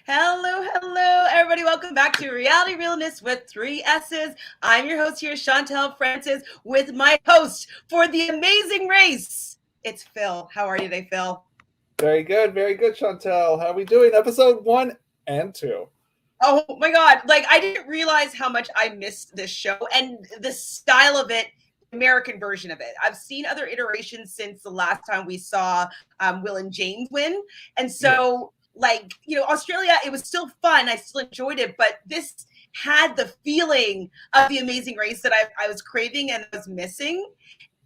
Hello, everybody. Welcome back to Reality Realness with three S's. I'm your host here, Chantele Francis, with my host for the amazing race. It's Phil. How are you today, Phil? Very good, Chantel. How are we doing? Episode 1 and 2. Oh my God. Like, I didn't realize how much I missed this show and the style of it, American version of it. I've seen other iterations since the last time we saw Will and James win. And Yeah. so, Australia, it was still fun. I still enjoyed it, but this had the feeling of the amazing race that I was craving and was missing.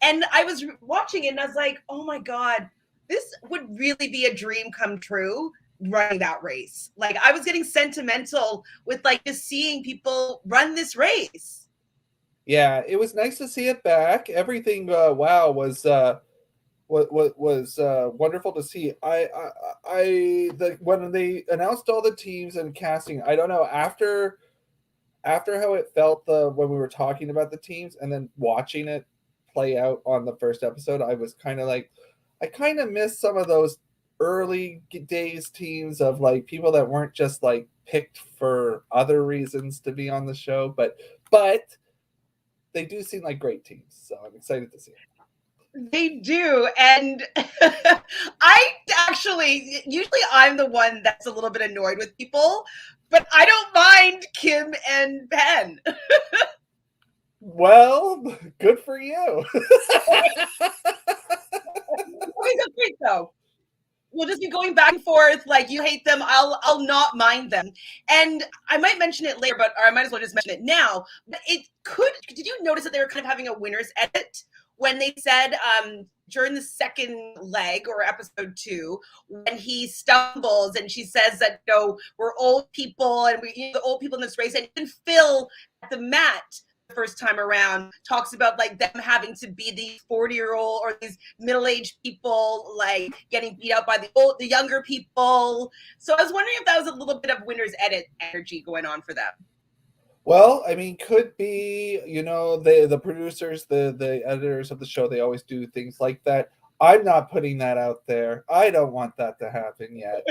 And I was watching it and I was like, oh my God, this would really be a dream come true running that race. Like, I was getting sentimental with like just seeing people run this race. Yeah, it was nice to see it back. Everything, was wonderful to see. When they announced all the teams and casting, I don't know after how it felt when we were talking about the teams and then watching it play out on the first episode, I was kind of like, I kind of missed some of those early days teams of like people that weren't just like picked for other reasons to be on the show, but they do seem like great teams, so I'm excited to see it. They do. And I actually, usually I'm the one that's a little bit annoyed with people, but I don't mind Kim and Ben. Well, good for you. Okay, that's great though. We'll just be going back and forth. Like, you hate them, I'll not mind them. And I might mention it later, or I might as well just mention it now. But it could. Did you notice that they were kind of having a winner's edit when they said during the second leg or episode 2, when he stumbles and she says that we're old people and the old people in this race, and even Phil at the mat first time around talks about like them having to be these 40-year-old or these middle-aged people like getting beat up by the younger people. So I was wondering if that was a little bit of winner's edit energy going on for them. Well, I mean, could be, the producers, the editors of the show, they always do things like that. I'm not putting that out there. I don't want that to happen yet.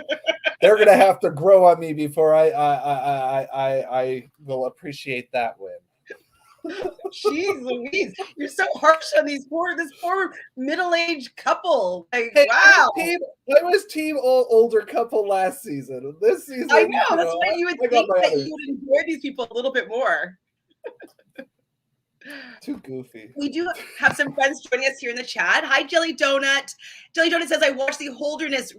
They're gonna have to grow on me before I will appreciate that win. Jeez Louise, you're so harsh on this poor middle-aged couple. Like, Hey, wow. I was team older couple last season. This season, I know, that's why you would think that others. you would enjoy these people a little bit more. Too goofy. We do have some friends joining us here in the chat. Hi, Jelly Donut. Jelly Donut says, I watched the Holderness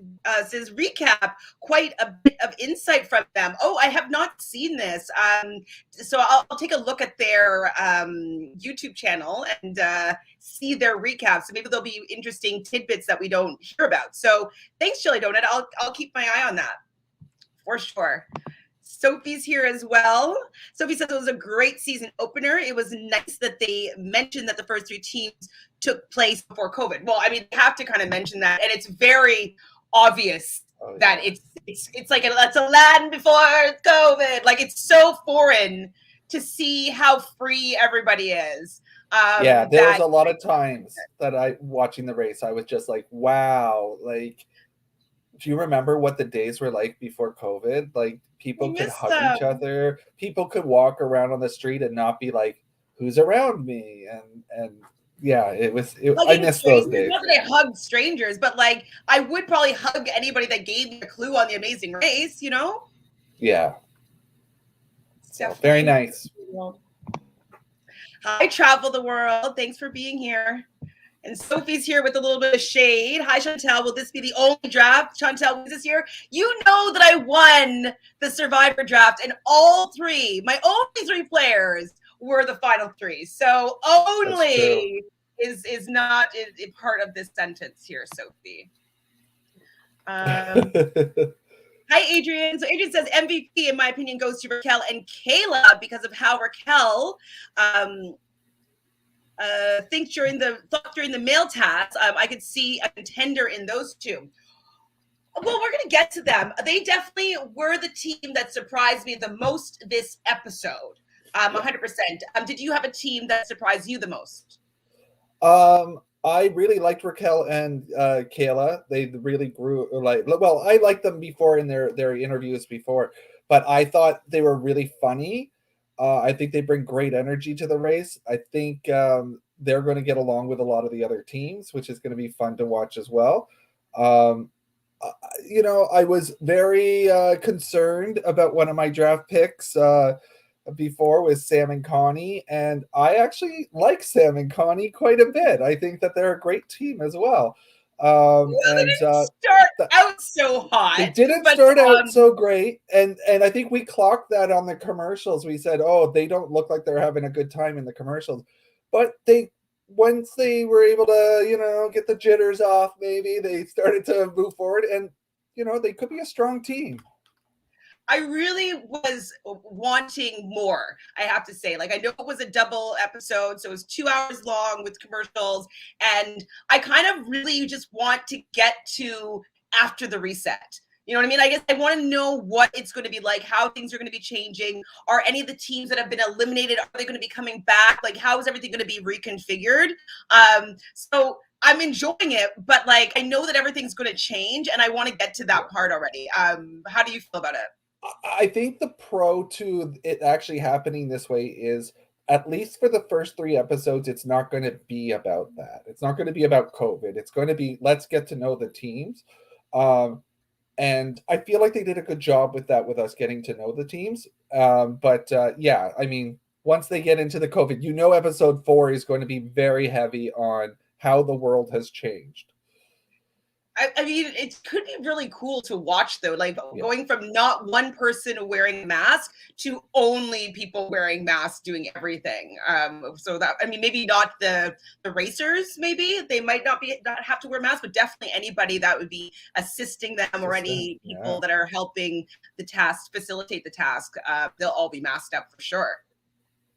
says recap. Quite a bit of insight from them. Oh, I have not seen this. So I'll take a look at their YouTube channel and see their recap. So maybe there'll be interesting tidbits that we don't hear about. So thanks, Jelly Donut. I'll keep my eye on that for sure. Sophie's here as well. Sophie says it was a great season opener. It was nice that they mentioned that the first 3 teams took place before COVID. Well, I mean, they have to kind of mention that, and it's very obvious that it's like that's a land before COVID. Like, it's so foreign to see how free everybody is. There was a lot of times that watching the race, I was just like, wow, like, do you remember what the days were like before COVID? Like, people could hug each other. People could walk around on the street and not be like, who's around me? And yeah, I miss those days. Not that I hugged strangers, but like, I would probably hug anybody that gave me a clue on the amazing race, Yeah. So, very nice. Hi, Travel the World. Thanks for being here. And Sophie's here with a little bit of shade. Hi, Chantele. Will this be the only draft? Chantele, was this year? You know that I won the Survivor draft, and my only 3 players were the final 3. So only is not a part of this sentence here, Sophie. Hi, Adrian. So Adrian says MVP, in my opinion, goes to Raquel and Kayla because of how Raquel think during the male task, I could see a contender in those 2. Well, we're going to get to them. They definitely were the team that surprised me the most this episode. 100%. Did you have a team that surprised you the most? I really liked Raquel and Kayla. They really grew well. I liked them before in their interviews before, but I thought they were really funny. I think they bring great energy to the race. I think they're going to get along with a lot of the other teams, which is going to be fun to watch as well. Um, I was very concerned about one of my draft picks before with Sam and Connie, and I actually like Sam and Connie quite a bit. I think that they're a great team as well. Well, they didn't start out so hot. They didn't start out so great, and I think we clocked that on the commercials. We said, "Oh, they don't look like they're having a good time in the commercials," but they once they were able to get the jitters off, maybe they started to move forward, and they could be a strong team. I really was wanting more, I have to say. Like, I know it was a double episode, so it was 2 hours long with commercials. And I kind of really just want to get to after the reset. You know what I mean? I guess I want to know what it's going to be like, how things are going to be changing. Are any of the teams that have been eliminated, are they going to be coming back? Like, how is everything going to be reconfigured? So I'm enjoying it, but like, I know that everything's going to change, and I want to get to that part already. How do you feel about it? I think the pro to it actually happening this way is, at least for the first 3 episodes, it's not going to be about that. It's not going to be about COVID. It's going to be, let's get to know the teams. And I feel like they did a good job with that, with us getting to know the teams. But yeah, I mean, once they get into the COVID, episode 4 is going to be very heavy on how the world has changed. I mean, it could be really cool to watch, though, like going from not one person wearing a mask to only people wearing masks doing everything. So that, I mean, maybe not the racers, maybe they might not have to wear masks, but definitely anybody that would be assisting them or any people that are helping the task, facilitate the task, they'll all be masked up for sure.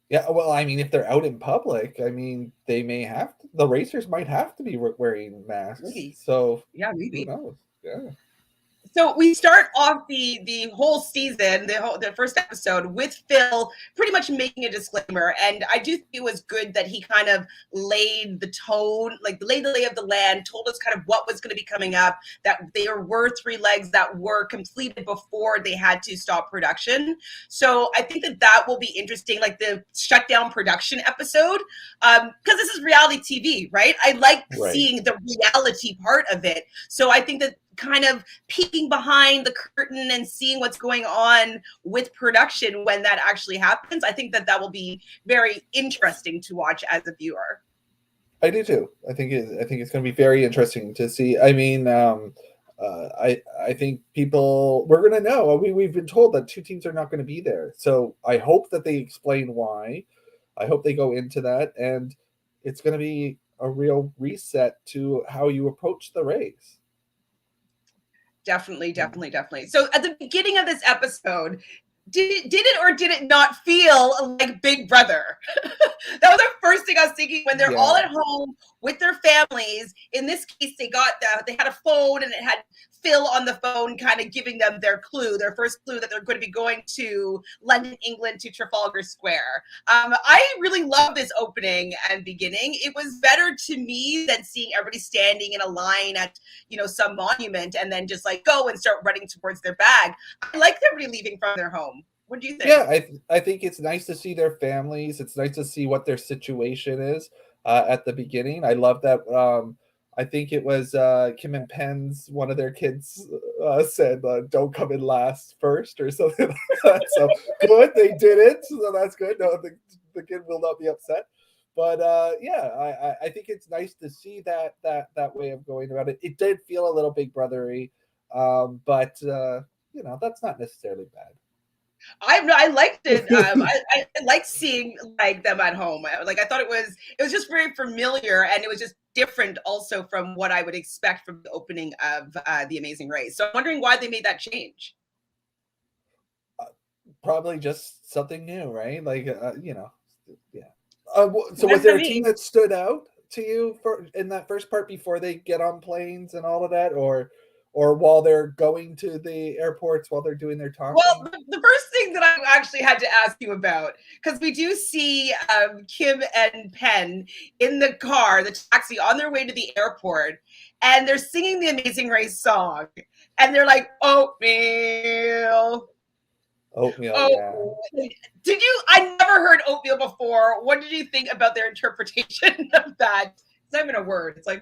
Yeah, well, I mean, if they're out in public, I mean, the racers might have to be wearing masks. Maybe. So, yeah, maybe. Who knows? Yeah. So we start off the whole season, the first episode, with Phil pretty much making a disclaimer, and I do think it was good that he kind of laid the tone, like laid the lay of the land, told us kind of what was going to be coming up, that there were 3 legs that were completed before they had to stop production. So I think that will be interesting, like the shutdown production episode, because this is reality TV, right? I like seeing the reality part of it. So I think that kind of peeking behind the curtain and seeing what's going on with production when that actually happens, I think that will be very interesting to watch as a viewer. I do too. I think it's going to be very interesting to see. I mean, I think we're going to know. We've been told that 2 teams are not going to be there, so I hope that they explain why. I hope they go into that, and it's going to be a real reset to how you approach the race. Definitely. So at the beginning of this episode, did it or did it not feel like Big Brother? That was the first thing I was thinking when they're all at home with their families. In this case, they had a phone, and it had Phil on the phone kind of giving them their first clue that they're going to be going to London, England, to Trafalgar Square. I really love this opening and beginning. It was better to me than seeing everybody standing in a line at, some monument and then just like go and start running towards their bag. I like everybody leaving from their home. What do you think? Yeah, I think it's nice to see their families. It's nice to see what their situation is at the beginning. I love that. I think it was Kim and Penn's, one of their kids said, don't come in last first or something like that. So good, they did it. So that's good. No, the kid will not be upset. But yeah, I think it's nice to see that way of going about it. It did feel a little Big Brother-y, but that's not necessarily bad. I liked it. I liked seeing like them at home. I thought it was just very familiar, and it was just different also from what I would expect from the opening of The Amazing Race. So I'm wondering why they made that change. Probably just something new, right? Like yeah. So was there a team that stood out to you in that first part before they get on planes and all of that, or or while they're going to the airports, while they're doing their talking? Well, the first thing that I actually had to ask you about, because we do see Kim and Penn in the car, the taxi, on their way to the airport, and they're singing the Amazing Race song, and they're like, oatmeal. Oatmeal, yeah. Did you? I never heard oatmeal before. What did you think about their interpretation of that? It's not even a word. It's like,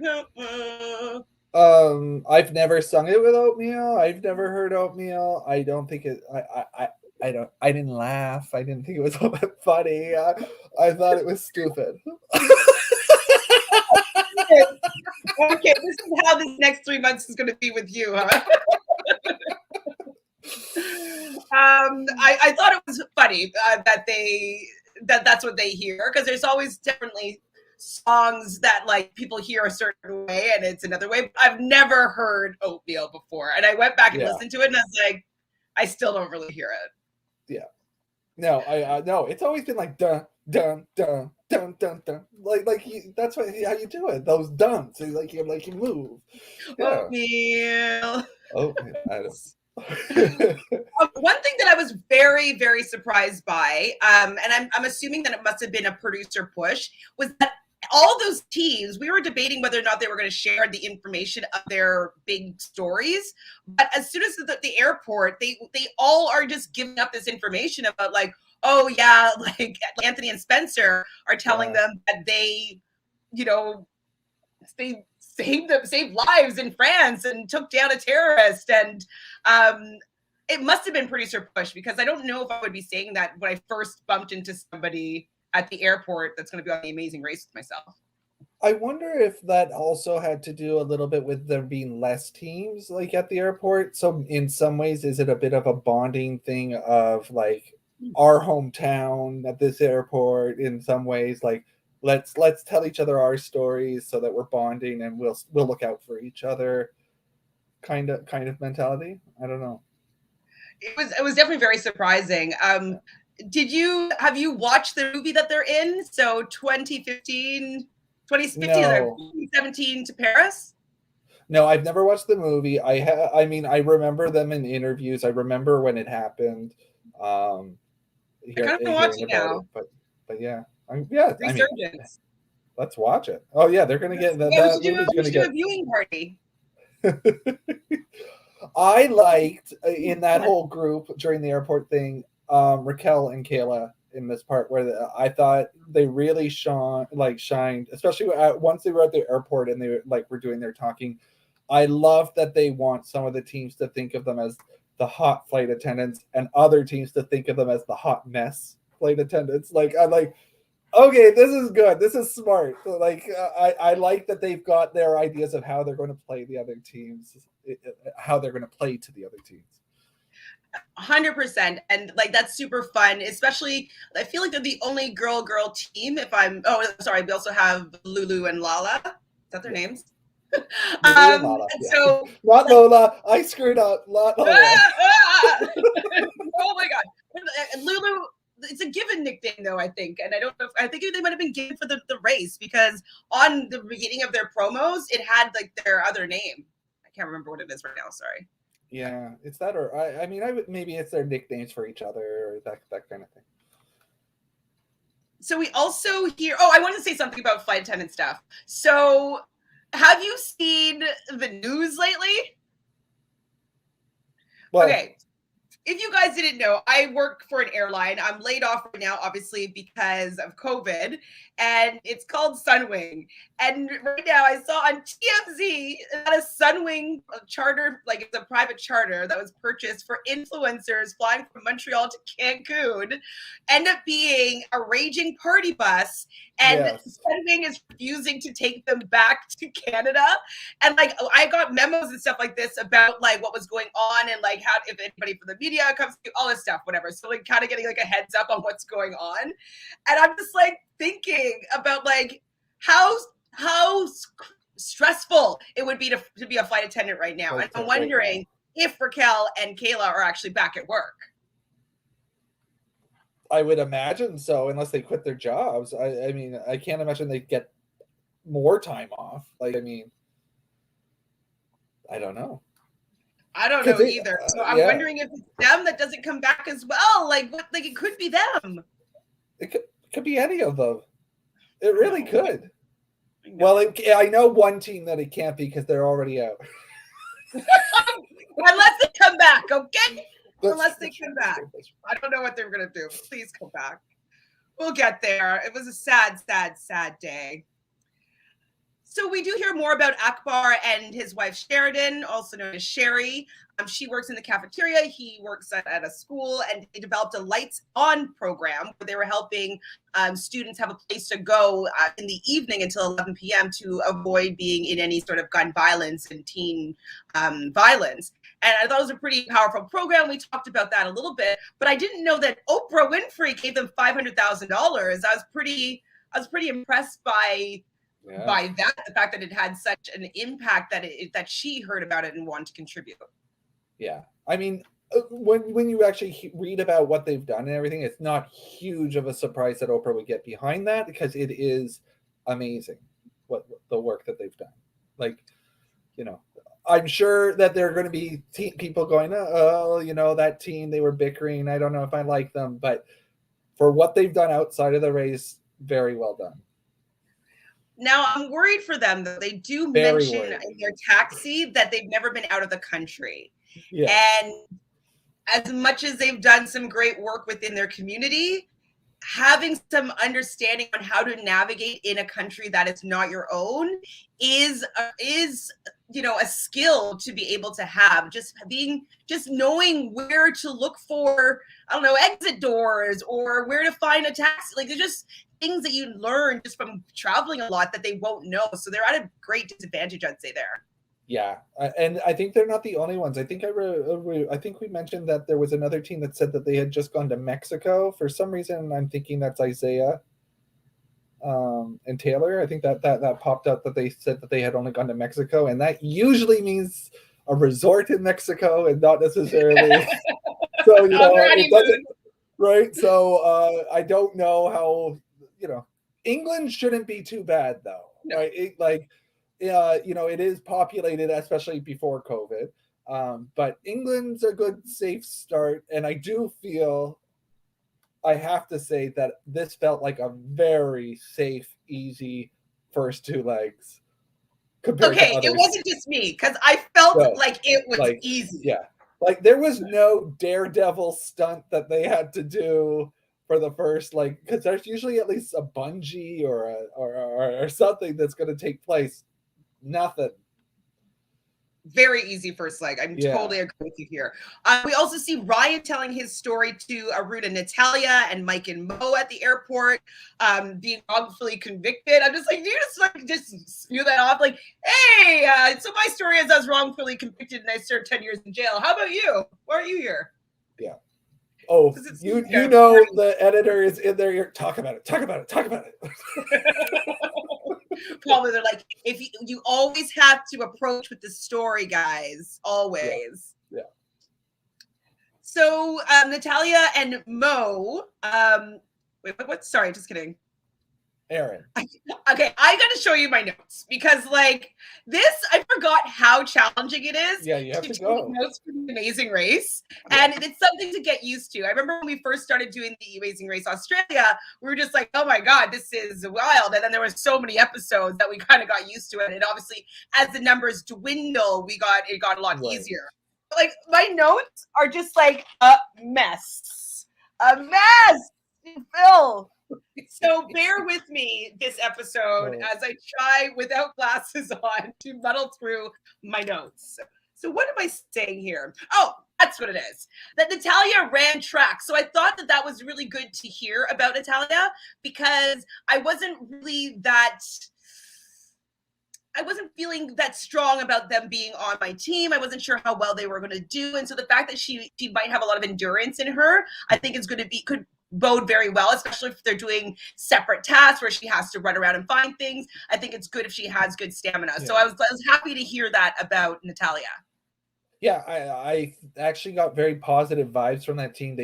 I've never sung it with oatmeal. I've never heard oatmeal. I don't think it. I don't. I didn't laugh. I didn't think it was all that funny. I thought it was stupid. Okay, this is how this next 3 months is going to be with you, huh? I thought it was funny that's what they hear, because there's always definitely songs that like people hear a certain way and it's another way. I've never heard oatmeal before, and I went back and listened to it, and I was like, I still don't really hear it. Yeah, no, I no. It's always been like dun dun dun dun dun dun. Like that's how you do it. Those duns, so like you move. Yeah. Oatmeal. Oatmeal. One thing that I was very, very surprised by, and I'm assuming that it must have been a producer push, was that all those teams, we were debating whether or not they were going to share the information of their big stories. But as soon as the airport, they all are just giving up this information about like, oh yeah, like Anthony and Spencer are telling them that they, they saved lives in France and took down a terrorist. And it must have been producer push, because I don't know if I would be saying that when I first bumped into somebody at the airport that's going to be on The Amazing Race with myself. I wonder if that also had to do a little bit with there being less teams like at the airport. So in some ways, is it a bit of a bonding thing of like our hometown at this airport? In some ways, like let's tell each other our stories so that we're bonding and we'll look out for each other. Kind of mentality. I don't know. It was definitely very surprising. Have you watched the movie that they're in? So 2015 No. 2017 to Paris? No, I've never watched the movie. I mean, I remember them in interviews. I remember when it happened. I kind of watch it now. But yeah. Resurgence. I mean, let's watch it. Oh yeah, they're gonna get that. Yeah, we should do a viewing party. I liked in that whole group during the airport thing, Raquel and Kayla in this part where I thought they really shined, especially once they were at the airport and they were doing their talking. I love that they want some of the teams to think of them as the hot flight attendants and other teams to think of them as the hot mess flight attendants. I'm like, okay, this is good. This is smart. I like that they've got their ideas of how they're going to play the other teams, how they're going to play to the other teams. 100%. And that's super fun, especially I feel like they're the only girl team. We also have Lulu and Lala. Is that their names? Lala, so not Lola. I screwed up. Not Lola. Oh my god. Lulu, it's a given nickname though, I think. And I think they might have been given for the race, because on the beginning of their promos, it had their other name. I can't remember what it is right now. Sorry. Yeah, it's that, or I mean, maybe it's their nicknames for each other, or that kind of thing. So we also hear. Oh, I wanted to say something about flight attendant stuff. So, have you seen the news lately? Well, okay. If you guys didn't know, I work for an airline. I'm laid off right now, obviously, because of COVID, and it's called Sunwing. And right now I saw on TMZ that a Sunwing charter, it's a private charter that was purchased for influencers flying from Montreal to Cancun, end up being a raging party bus, and Sunwing is refusing to take them back to Canada. And I got memos and stuff like this about what was going on, and how if anybody from the media comes to all this stuff, whatever. So kind of getting a heads up on what's going on. And I'm just thinking about how stressful it would be to be a flight attendant right now. And I'm wondering if Raquel and Kayla are actually back at work. I would imagine so, unless they quit their jobs. I mean, I can't imagine they'd get more time off. I mean, I don't know. I don't know either. So I'm wondering if it's them that doesn't come back as well. Like what? Like it could be them. It could be any of them. It really could. Well, I know one team that it can't be because they're already out. Unless they come back, okay? Unless they come back. I don't know what they're going to do. Please come back. We'll get there. It was a sad, sad, sad day. So we do hear more about Akbar and his wife Sheridan, also known as Sherry. She works in the cafeteria. He works at a school, and they developed a lights on program where they were helping students have a place to go in the evening until 11 p.m. to avoid being in any sort of gun violence and teen violence. And I thought it was a pretty powerful program. We talked about that a little bit, but I didn't know that Oprah Winfrey gave them $500,000. I was pretty impressed by that, the fact that it had such an impact that she heard about it and wanted to contribute. Yeah, I mean, when you actually read about what they've done and everything, it's not huge of a surprise that Oprah would get behind that, because it is amazing what the work that they've done. Like, you know, I'm sure that there are going to be people going, oh, you know, that team, they were bickering. I don't know if I like them, but for what they've done outside of the race, very well done. Now, I'm worried for them, though. They do mention in their taxi that they've never been out of the country. Yeah. And as much as they've done some great work within their community, having some understanding on how to navigate in a country that is not your own is you know, a skill to be able to have. Just knowing where to look for, I don't know, exit doors, or where to find a taxi. Like, there's just things that you learn just from traveling a lot that they won't know. So they're at a great disadvantage, I'd say, there. Yeah, and I think they're not the only ones. I think I think we mentioned that there was another team that said that they had just gone to Mexico. For some reason, I'm thinking that's Isaiah and Taylor. I think that popped up that they said that they had only gone to Mexico, and that usually means a resort in Mexico and not necessarily. So, you know, it doesn't, right? So I don't know how, you know, England shouldn't be too bad though, right? You know, it is populated, especially before COVID. But England's a good, safe start. And I do feel, I have to say that this felt like a very safe, easy first two legs. Okay, it wasn't just me, because I felt like it was easy. Yeah. Like, there was no daredevil stunt that they had to do for the first, like, because there's usually at least a bungee or something that's going to take place. Nothing. Very easy first leg. I'm totally agree with you here. We also see Ryan telling his story to Arun and Natalia and Mike and Mo at the airport, being wrongfully convicted. I'm just like, you just spew that off. Like, hey, so my story is I was wrongfully convicted and I served 10 years in jail. How about you? Why are you here? Yeah. Oh, you know, the editor is in there. You're talk about it. Probably they're like, if you always have to approach with the story, guys, always. Yeah. So Natalia and Mo, wait, what? Sorry, just kidding. Aaron. Okay, I got to show you my notes, because like this, I forgot how challenging it is. Yeah, you have to go. Notes for the Amazing Race, and it's something to get used to. I remember when we first started doing the Amazing Race Australia, we were just like, oh my god, this is wild. And then there were so many episodes that we kind of got used to it. And obviously, as the numbers dwindle, it got a lot easier. Like, my notes are just like a mess, Phil. So bear with me this episode as I try, without glasses on, to muddle through my notes. So what am I saying here? Oh, that's what it is. That Natalia ran track. So I thought that was really good to hear about Natalia, because I wasn't feeling that strong about them being on my team. I wasn't sure how well they were going to do. And so the fact that she might have a lot of endurance in her, I think is going to could bode very well, especially if they're doing separate tasks where she has to run around and find things. I think it's good if she has good stamina. Yeah. So I was happy to hear that about Natalia. Yeah, I actually got very positive vibes from that team.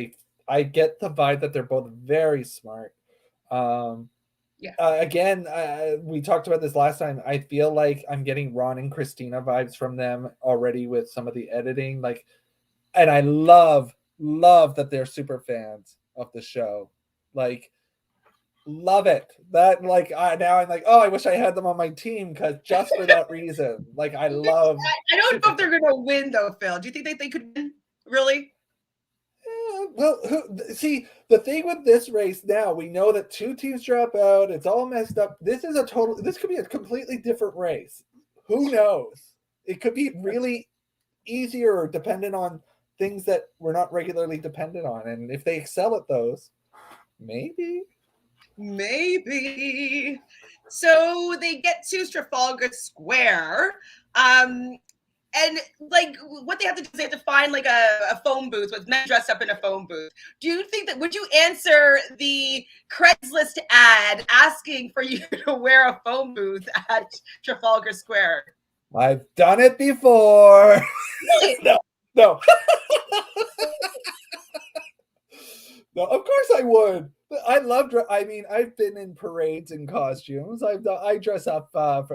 I get the vibe that they're both very smart. Yeah. Again, we talked about this last time. I feel like I'm getting Ron and Christina vibes from them already with some of the editing. Like, and I love that they're super fans of the show. Like, love it. That like now I'm like, oh, I wish I had them on my team because just for that reason. Like, I love. I don't know if they're going to win though, Phil. Do you think they could win? Really? Well, see, the thing with this race now, we know that 2 teams drop out. It's all messed up. This could be a completely different race. Who knows? It could be really easier or dependent on things that we're not regularly dependent on. And if they excel at those, maybe. So they get to Trafalgar Square. And like what they have to do is they have to find like a phone booth with men dressed up in a phone booth. Do you think that would you answer the Craigslist ad asking for you to wear a phone booth at Trafalgar Square? I've done it before. No. No, of course I would. I love. I mean, I've been in parades and costumes. I dress up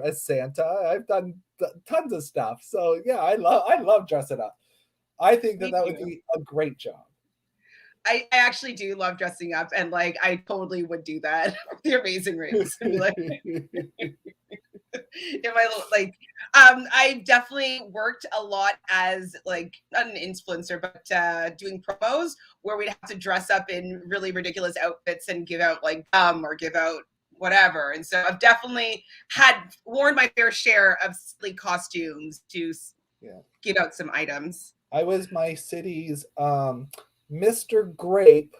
as Santa. I've done tons of stuff. So yeah, I love dressing up. I think that would be a great job. I actually do love dressing up, and like I totally would do that. The Amazing Race. Like, if I like, I definitely worked a lot as like not an influencer, but doing promos where we'd have to dress up in really ridiculous outfits and give out like gum or give out whatever. And so I've definitely worn my fair share of silly costumes to give out some items. I was my city's Mr. Grape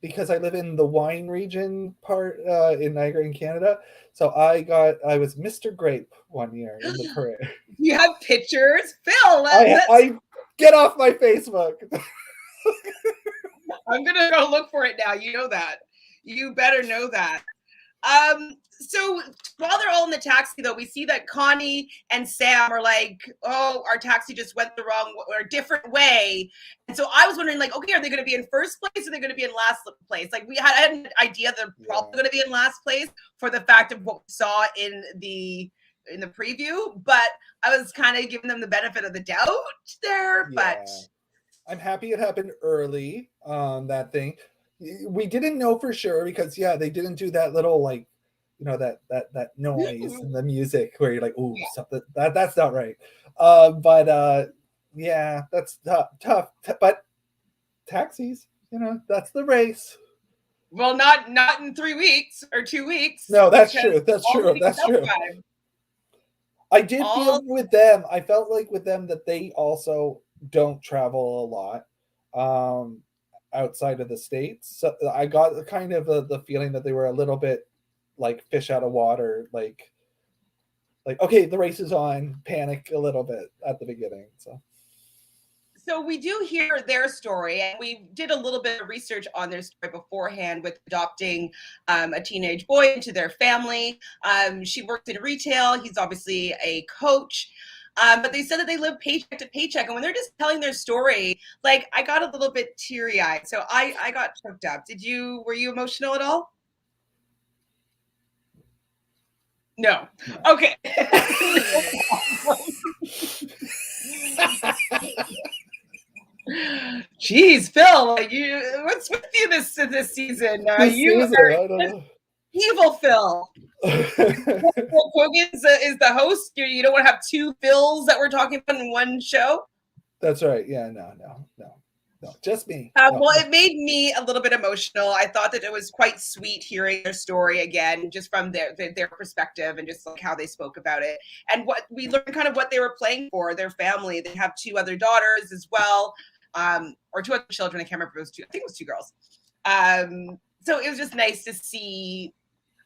because I live in the wine region part in Niagara in Canada. So I was Mr. Grape one year in the parade. You have pictures? Phil, I get off my Facebook. I'm going to go look for it now. You know that. You better know that. So while they're all in the taxi, though, we see that Connie and Sam are like, oh, our taxi just went the wrong or a different way. And so I was wondering, like, okay, are they going to be in first place or are they going to be in last place? Like, I had an idea they're probably going to be in last place for the fact of what we saw in the preview, but I was kind of giving them the benefit of the doubt there. But I'm happy it happened early on that thing. We didn't know for sure because they didn't do that little like that noise in the music where you're like, ooh, something that's not right. But that's tough. But taxis, that's the race. Well, not in 3 weeks or 2 weeks. No, that's true. That's true. I did feel with them. I felt like with them that they also don't travel a lot outside of the States. So I got kind of the feeling that they were a little bit like fish out of water, like okay, the race is on, panic a little bit at the beginning. So we do hear their story, and we did a little bit of research on their story beforehand with adopting a teenage boy into their family. She worked in retail. He's obviously a coach. But they said that they live paycheck to paycheck. And when they're just telling their story, like I got a little bit teary-eyed. So I got choked up. Were you emotional at all? No. Okay. Jeez, Phil, what's with you this season? You are I don't know. Evil Phil. Keoghan is the host. You don't want to have 2 Phils that we're talking about in one show. That's right. Yeah, no, just me. Well, it made me a little bit emotional. I thought that it was quite sweet hearing their story again, just from their perspective and just like how they spoke about it. And what we learned kind of what they were playing for, their family. They have 2 other daughters as well, or 2 other children. I can't remember if it was 2. I think it was 2 girls. So it was just nice to see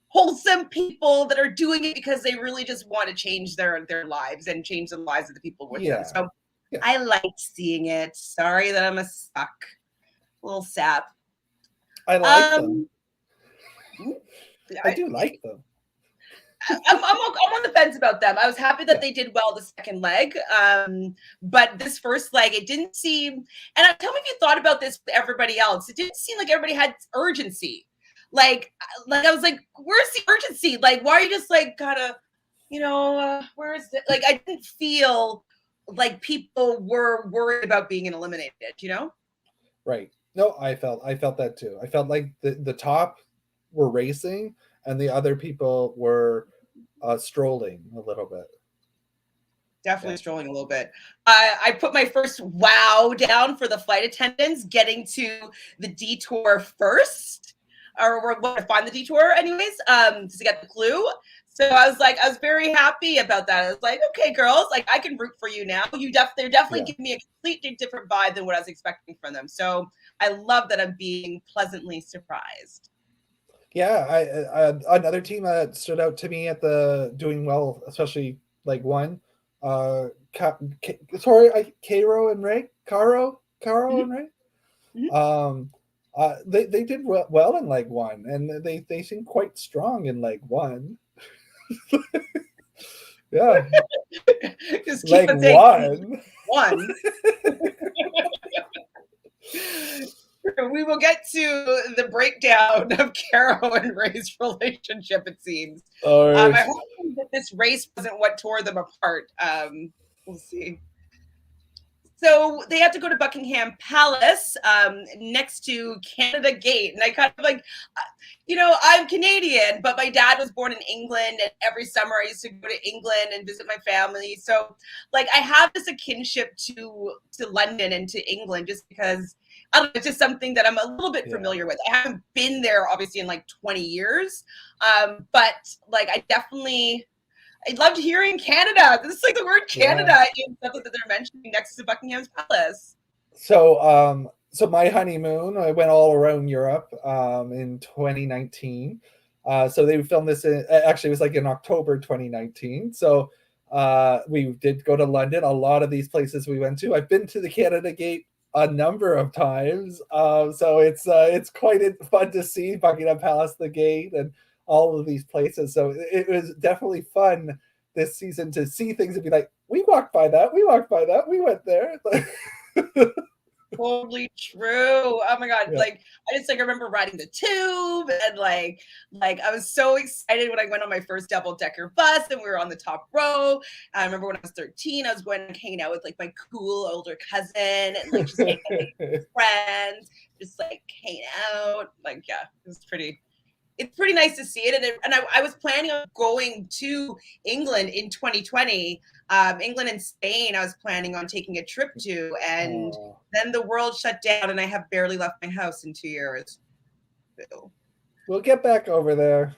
wholesome people that are doing it because they really just want to change their lives and change the lives of the people with them. So I liked seeing it. Sorry that I'm a little sap. I like them. I do like them. I'm on the fence about them. I was happy that they did well the second leg, but this first leg, it didn't seem. And tell me if you thought about this with everybody else. It didn't seem like everybody had urgency. Like I was like, where's the urgency? Like, why are you just like gotta, where is it? Like, I didn't feel like people were worried about being eliminated, Right. No, I felt that too. I felt like the top were racing and the other people were strolling a little bit. Definitely strolling a little bit. I put my first wow down for the flight attendants getting to the detour first, or what to find the detour, anyways, to get the clue. So I was very happy about that. I was like, okay, girls, like I can root for you now. They're definitely giving me a completely different vibe than what I was expecting from them. So I love that I'm being pleasantly surprised. Yeah, another team that stood out to me at the doing well, especially like one. Caro and Ray, Caro and Ray. They did well in leg one, and they seem quite strong in leg one. Yeah, just keep leg one. We will get to the breakdown of Caro and Ray's relationship, it seems. I hope that this race wasn't what tore them apart. We'll see. So they have to go to Buckingham Palace next to Canada Gate. And I kind of like, I'm Canadian, but my dad was born in England. And every summer I used to go to England and visit my family. So like I have this a kinship to London and to England just because I don't know, it's just something that I'm a little bit familiar with. I haven't been there obviously in like 20 years. But like I loved hearing Canada. This is like the word Canada in stuff that they're mentioning next to Buckingham's Palace. So, so my honeymoon, I went all around Europe in 2019. So they filmed this actually it was like in October 2019. So we did go to London. A lot of these places we went to. I've been to the Canada Gate a number of times. So it's quite fun to see Buckingham Palace, the gate, and all of these places. So it was definitely fun this season to see things and be like, we walked by that, we went there. Totally true. Oh my god! Like I just remember riding the tube and like I was so excited when I went on my first double-decker bus and we were on the top row. I remember when I was 13, I was going and hanging out with like my cool older cousin and like just hanging out with friends, just like hanging out. Like it was it's pretty nice to see it. And I was planning on going to England in 2020. England and Spain, I was planning on taking a trip to. And then the world shut down and I have barely left my house in 2 years. So. We'll get back over there.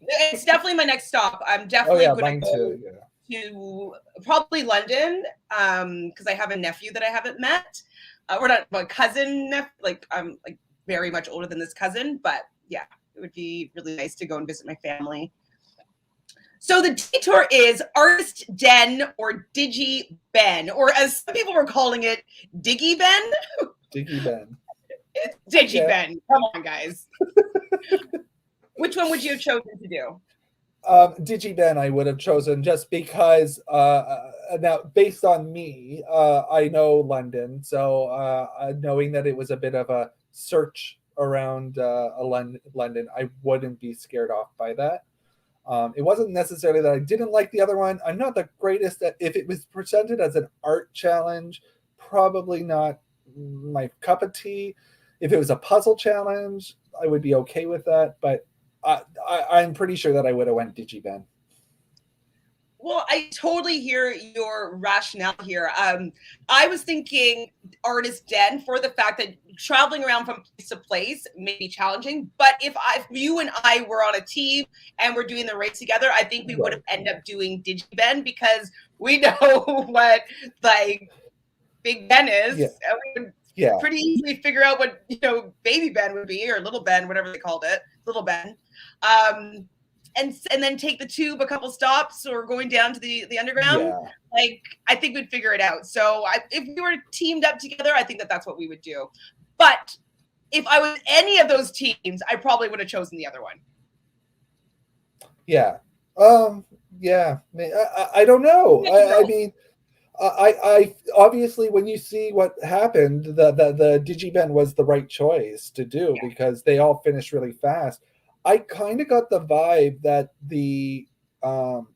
It's definitely my next stop. I'm definitely going to go to probably London because I have a nephew that I haven't met. We're not my cousin. I'm like very much older than this cousin. But yeah. It would be really nice to go and visit my family. So the detour is Artist Den or Digi Ben, or as some people were calling it, Diggy Ben. Diggy Ben. It's Digi Ben. Come on, guys. Which one would you have chosen to do? Digi Ben I would have chosen just because now based on me, I know London. So knowing that it was a bit of a search around London, I wouldn't be scared off by that. It wasn't necessarily that I didn't like the other one. I'm not the greatest at, if it was presented as an art challenge, probably not my cup of tea. If it was a puzzle challenge, I would be okay with that. But I'm pretty sure that I would have went DigiBen. Well, I totally hear your rationale here. I was thinking Artist Den for the fact that traveling around from place to place may be challenging. But if you and I were on a team and we're doing the race together, I think we would have ended up doing DigiBen because we know what like Big Ben is. Yeah. And we would pretty easily figure out what Baby Ben would be, or Little Ben, whatever they called it, Little Ben. And then take the tube a couple stops or going down to the underground. Yeah. Like, I think we'd figure it out. So if we were teamed up together, I think that's what we would do. But if I was any of those teams, I probably would have chosen the other one. Yeah. Yeah. I don't know. I mean, I obviously, when you see what happened, the Digiben was the right choice to do Yeah. because they all finished really fast. I kind of got the vibe that the um,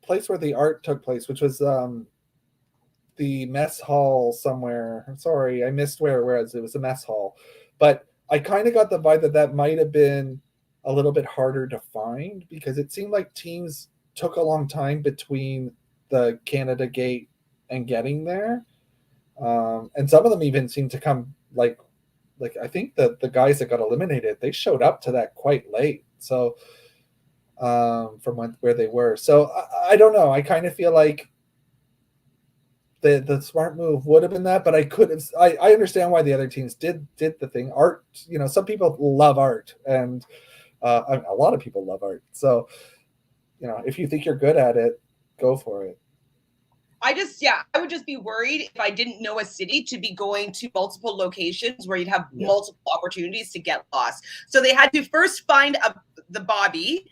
place where the art took place, which was the mess hall somewhere. I'm sorry, I missed whereas it was a mess hall, but I kind of got the vibe that that might have been a little bit harder to find because it seemed like teams took a long time between the Canada gate and getting there, and some of them even seemed to come like I think the guys that got eliminated, they showed up to that quite late. So from where they were, so I don't know. I kind of feel like the smart move would have been that, but I could have. I understand why the other teams did the thing. Art, some people love art, and a lot of people love art. So if you think you're good at it, go for it. I would just be worried if I didn't know a city to be going to multiple locations where you'd have multiple opportunities to get lost. So they had to first find the Bobby,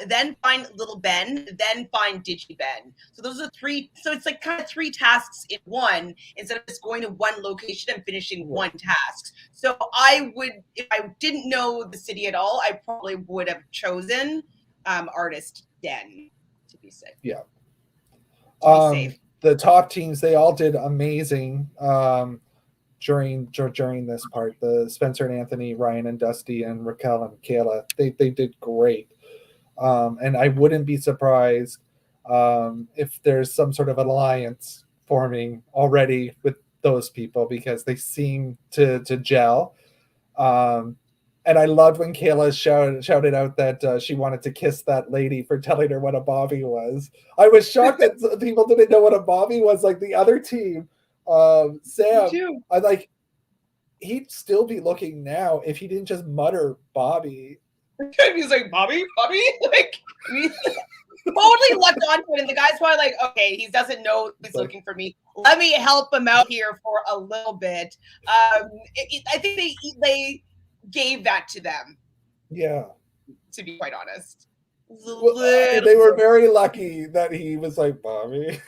then find Little Ben, then find Digi Ben. So those are three. So it's like kind of three tasks in one instead of just going to one location and finishing one task. So I would, if I didn't know the city at all, I probably would have chosen Artist Den to be safe. Yeah. Safe. The top teams, they all did amazing during this part. The Spencer and Anthony, Ryan and Dusty, and Raquel and Kayla, they did great. And I wouldn't be surprised if there's some sort of alliance forming already with those people because they seem to gel. And I loved when Kayla shouted out that she wanted to kiss that lady for telling her what a bobby was. I was shocked that people didn't know what a bobby was. Like the other team, Sam, I like he'd still be looking now if he didn't just mutter Bobby. He's like, Bobby, like totally left onto it, and the guy's probably like, okay, he doesn't know he's looking for me. Let me help him out here for a little bit. I think they gave that to them. Yeah. To be quite honest. They were very lucky that he was like, Bobby.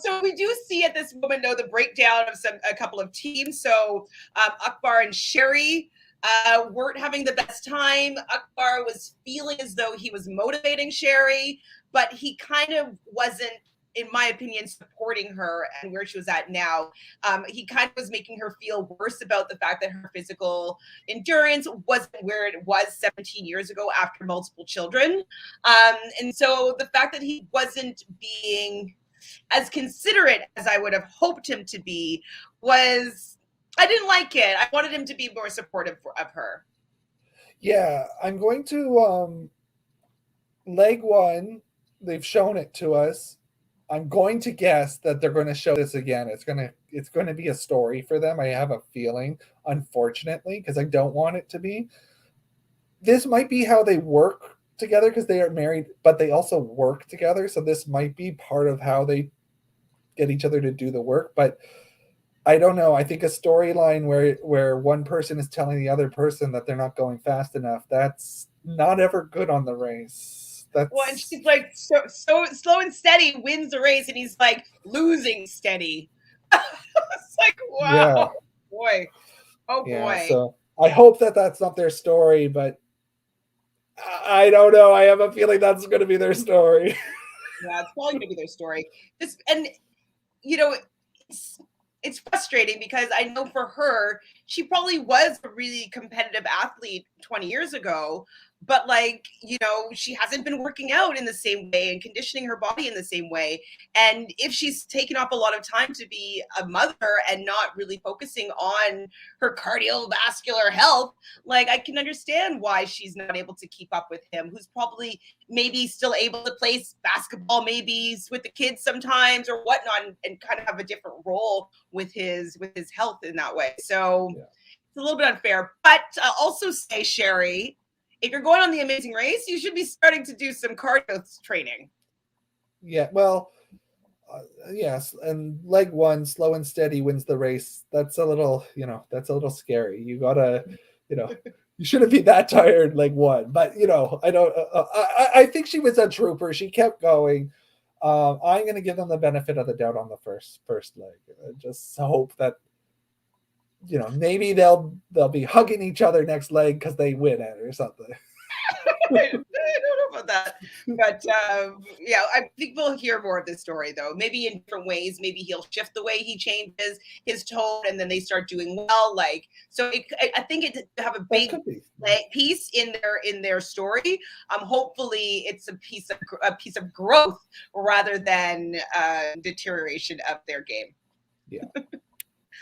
So we do see at this moment, though, the breakdown of a couple of teams. So Akbar and Sherry weren't having the best time. Akbar was feeling as though he was motivating Sherry, but he kind of wasn't, in my opinion, supporting her and where she was at now. He kind of was making her feel worse about the fact that her physical endurance wasn't where it was 17 years ago after multiple children. And so the fact that he wasn't being as considerate as I would have hoped him to be was, I didn't like it. I wanted him to be more supportive of her. Yeah, I'm going to leg one. They've shown it to us. I'm going to guess that they're going to show this again. It's going to be a story for them. I have a feeling, unfortunately, because I don't want it to be. This might be how they work together because they are married, but they also work together. So this might be part of how they get each other to do the work. But I don't know. I think a storyline where one person is telling the other person that they're not going fast enough, that's not ever good on the race. Well, and she's like, so slow and steady wins the race, and he's like losing steady. It's like, wow, boy, oh boy. So I hope that that's not their story, but I don't know. I have a feeling that's going to be their story. Yeah, it's probably going to be their story. And it's frustrating because I know for her, she probably was a really competitive athlete 20 years ago, but she hasn't been working out in the same way and conditioning her body in the same way. And if she's taken off a lot of time to be a mother and not really focusing on her cardiovascular health, I can understand why she's not able to keep up with him, who's probably maybe still able to play basketball, maybe with the kids sometimes or whatnot, and kind of have a different role with his health in that way. So it's a little bit unfair. But also say, Sherry, if you're going on the Amazing Race, you should be starting to do some cardio training. Yeah, well, yes, and leg one, slow and steady wins the race. That's a little, that's a little scary. You gotta, You shouldn't be that tired, like what? But I don't. I think she was a trooper. She kept going. I'm going to give them the benefit of the doubt on the first leg. Just hope that maybe they'll be hugging each other next leg because they win it or something. I don't know about that, but yeah, I think we'll hear more of this story though. Maybe in different ways. Maybe he'll shift the way he changes his tone, and then they start doing well. So I think it have a big piece in their story. Hopefully, it's a piece of growth rather than deterioration of their game. Yeah,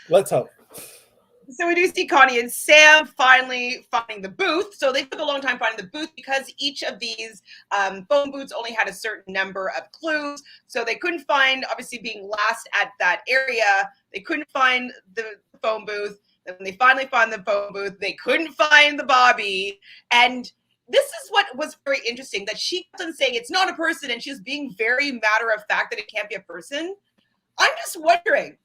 let's hope. So we do see Connie and Sam finally finding the booth. So they took a long time finding the booth because each of these phone booths only had a certain number of clues. So they couldn't find, obviously being last at that area, they couldn't find the phone booth. And when they finally found the phone booth, they couldn't find the Bobby. And this is what was very interesting, that she kept on saying it's not a person, and she was being very matter of fact that it can't be a person. I'm just wondering,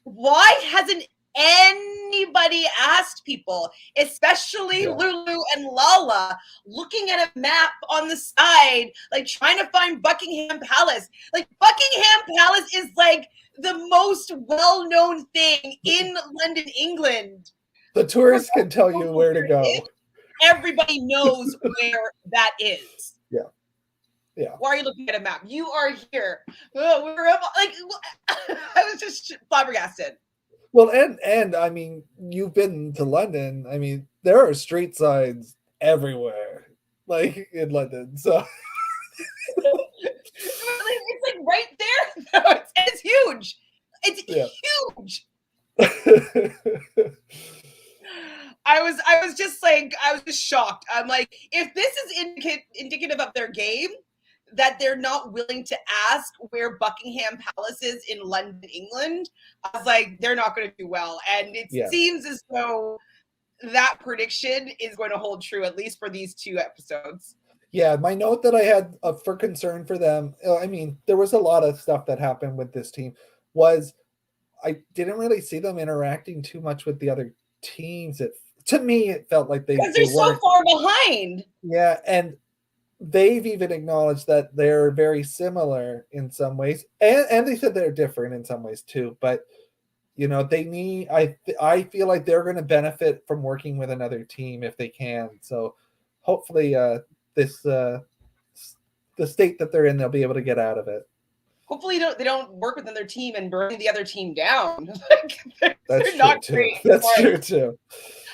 why hasn't anybody asked people, especially Lulu and Lala, looking at a map on the side, like trying to find Buckingham Palace? Like, Buckingham Palace is like the most well-known thing in London, England. The tourists can tell you where to go. Everybody knows where that is. Yeah. Yeah. Why are you looking at a map? You are here. Oh, I was just flabbergasted. Well, and I mean, you've been to London. I mean, there are street signs everywhere, like in London. So it's like right there. No, it's huge. It's huge. I was just shocked. I'm like, if this is indicative of their game, that they're not willing to ask where Buckingham Palace is in London, England, I was like, they're not going to do well. And it seems as though that prediction is going to hold true, at least for these 2 episodes. Yeah, my note that I had for concern for them, I mean, there was a lot of stuff that happened with this team, was I didn't really see them interacting too much with the other teams. To me, it felt like because they're so far behind. Yeah, and they've even acknowledged that they're very similar in some ways, and they said they're different in some ways too. But they need. I feel like they're going to benefit from working with another team if they can. So hopefully, the state that they're in, they'll be able to get out of it. Hopefully, they don't work with another team and burn the other team down. That's not great. That's true too.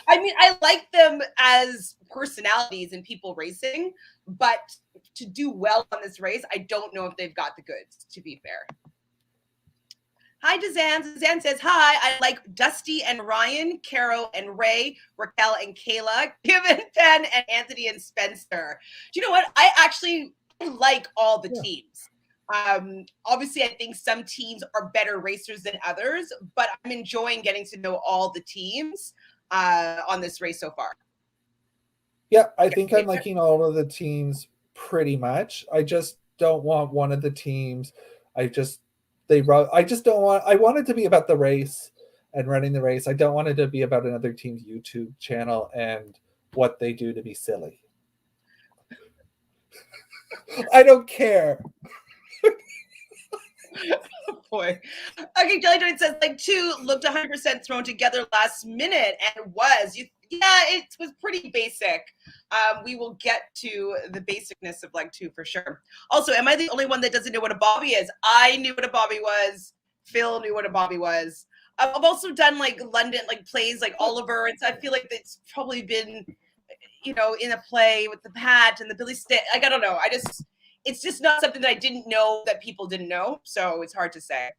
I mean, I like them as personalities in people racing, but to do well on this race, I don't know if they've got the goods, to be fair. Hi, Dazan. Dazan says, hi, I like Dusty and Ryan, Caro and Ray, Raquel and Kayla, Kim and Ben, and Anthony and Spencer. Do you know what? I actually like all the teams. Obviously, I think some teams are better racers than others, but I'm enjoying getting to know all the teams on this race so far. Yeah, I think I'm liking all of the teams pretty much. I just don't want one of the teams. I want it to be about the race and running the race. I don't want it to be about another team's YouTube channel and what they do to be silly. I don't care. Oh boy. Okay, Jelly Joint says like 2 looked 100% thrown together last minute, and it was pretty basic. We will get to the basicness of like 2 for sure. Also, am I the only one that doesn't know what a bobby is? I knew what a bobby was. Phil knew what a bobby was. I've also done like London, like plays like Oliver, and so I feel like it's probably been, in a play with the Pat and the Billy Stick. Like, I don't know. It's just not something that I didn't know that people didn't know. So it's hard to say.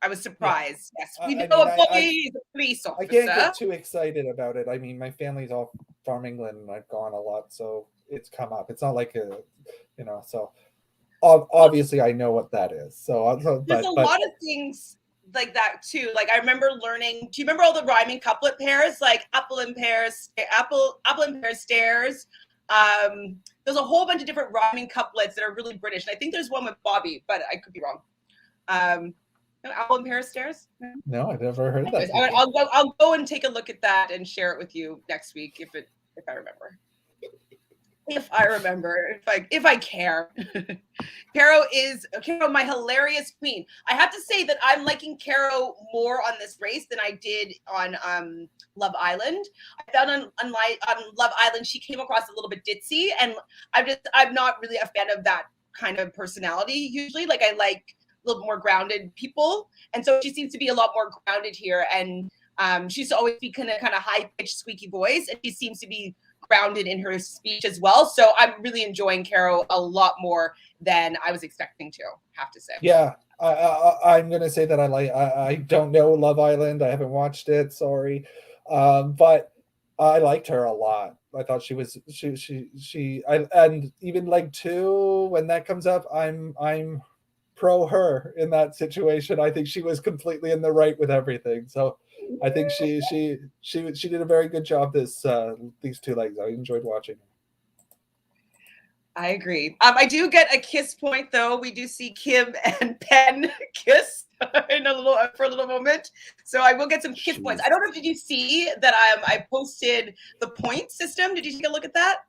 I was surprised. Yeah. Yes, we know a bobby is a police officer. I can't get too excited about it. I mean, my family's all from England, and I've gone a lot, so it's come up. It's not like so obviously I know what that is. So there's a lot of things like that too. Like I remember learning. Do you remember all the rhyming couplet pairs, like apple and pear stairs? There's a whole bunch of different rhyming couplets that are really British. And I think there's one with Bobby, but I could be wrong. Apple and pear stairs? No, I've never heard that. I'll go and take a look at that and share it with you next week if it if I remember. If I care. Caro is my hilarious queen. I have to say that I'm liking Caro more on this race than I did on Love Island. I found on Love Island she came across a little bit ditzy, and I'm not really a fan of that kind of personality usually. Like I like a little more grounded people, and so she seems to be a lot more grounded here. And she used to always be kind of high pitched, squeaky voice, and she seems to be grounded in her speech as well. So I'm really enjoying Caro a lot more than I was expecting to, have to say. Yeah, I'm gonna say that I don't know Love Island. I haven't watched it. Sorry, but I liked her a lot. I thought she was and even like 2 when that comes up, I'm pro her in that situation. I think she was completely in the right with everything. So I think she did a very good job these 2 legs. I enjoyed watching her. I agree. I do get a kiss point though. We do see Kim and Penn kiss for a little moment. So I will get some kiss points. I don't know. Did you see that I posted the point system? Did you take a look at that?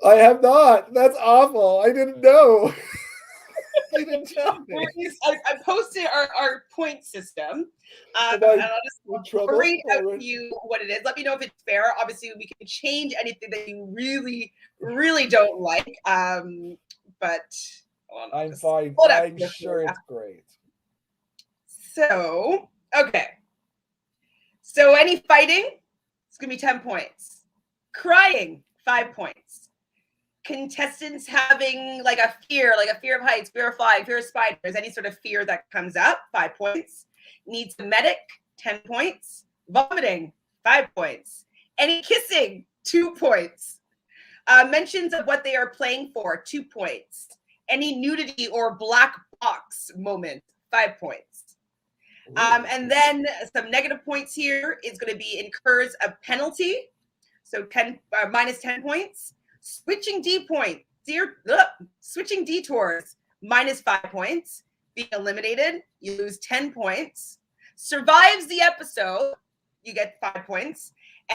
I have not. That's awful. I didn't know. I didn't tell me. I posted our point system. And I'll just read out to you what it is. Let me know if it's fair. Obviously, we can change anything that you really, really don't like. But I'm fine. I'm sure it's great. So, okay. So any fighting, it's going to be 10 points. Crying, 5 points. Contestants having like a fear of heights, fear of flying, fear of spiders, any sort of fear that comes up, 5 points. Needs a medic, 10 points. Vomiting, 5 points. Any kissing, 2 points. Mentions of what they are playing for, 2 points. Any nudity or black box moment, 5 points. And then some negative points here is going to be incurs a penalty, so minus 10 points. Switching switching detours, minus 5 points. Being eliminated, you lose 10 points. Survives the episode, you get 5 points.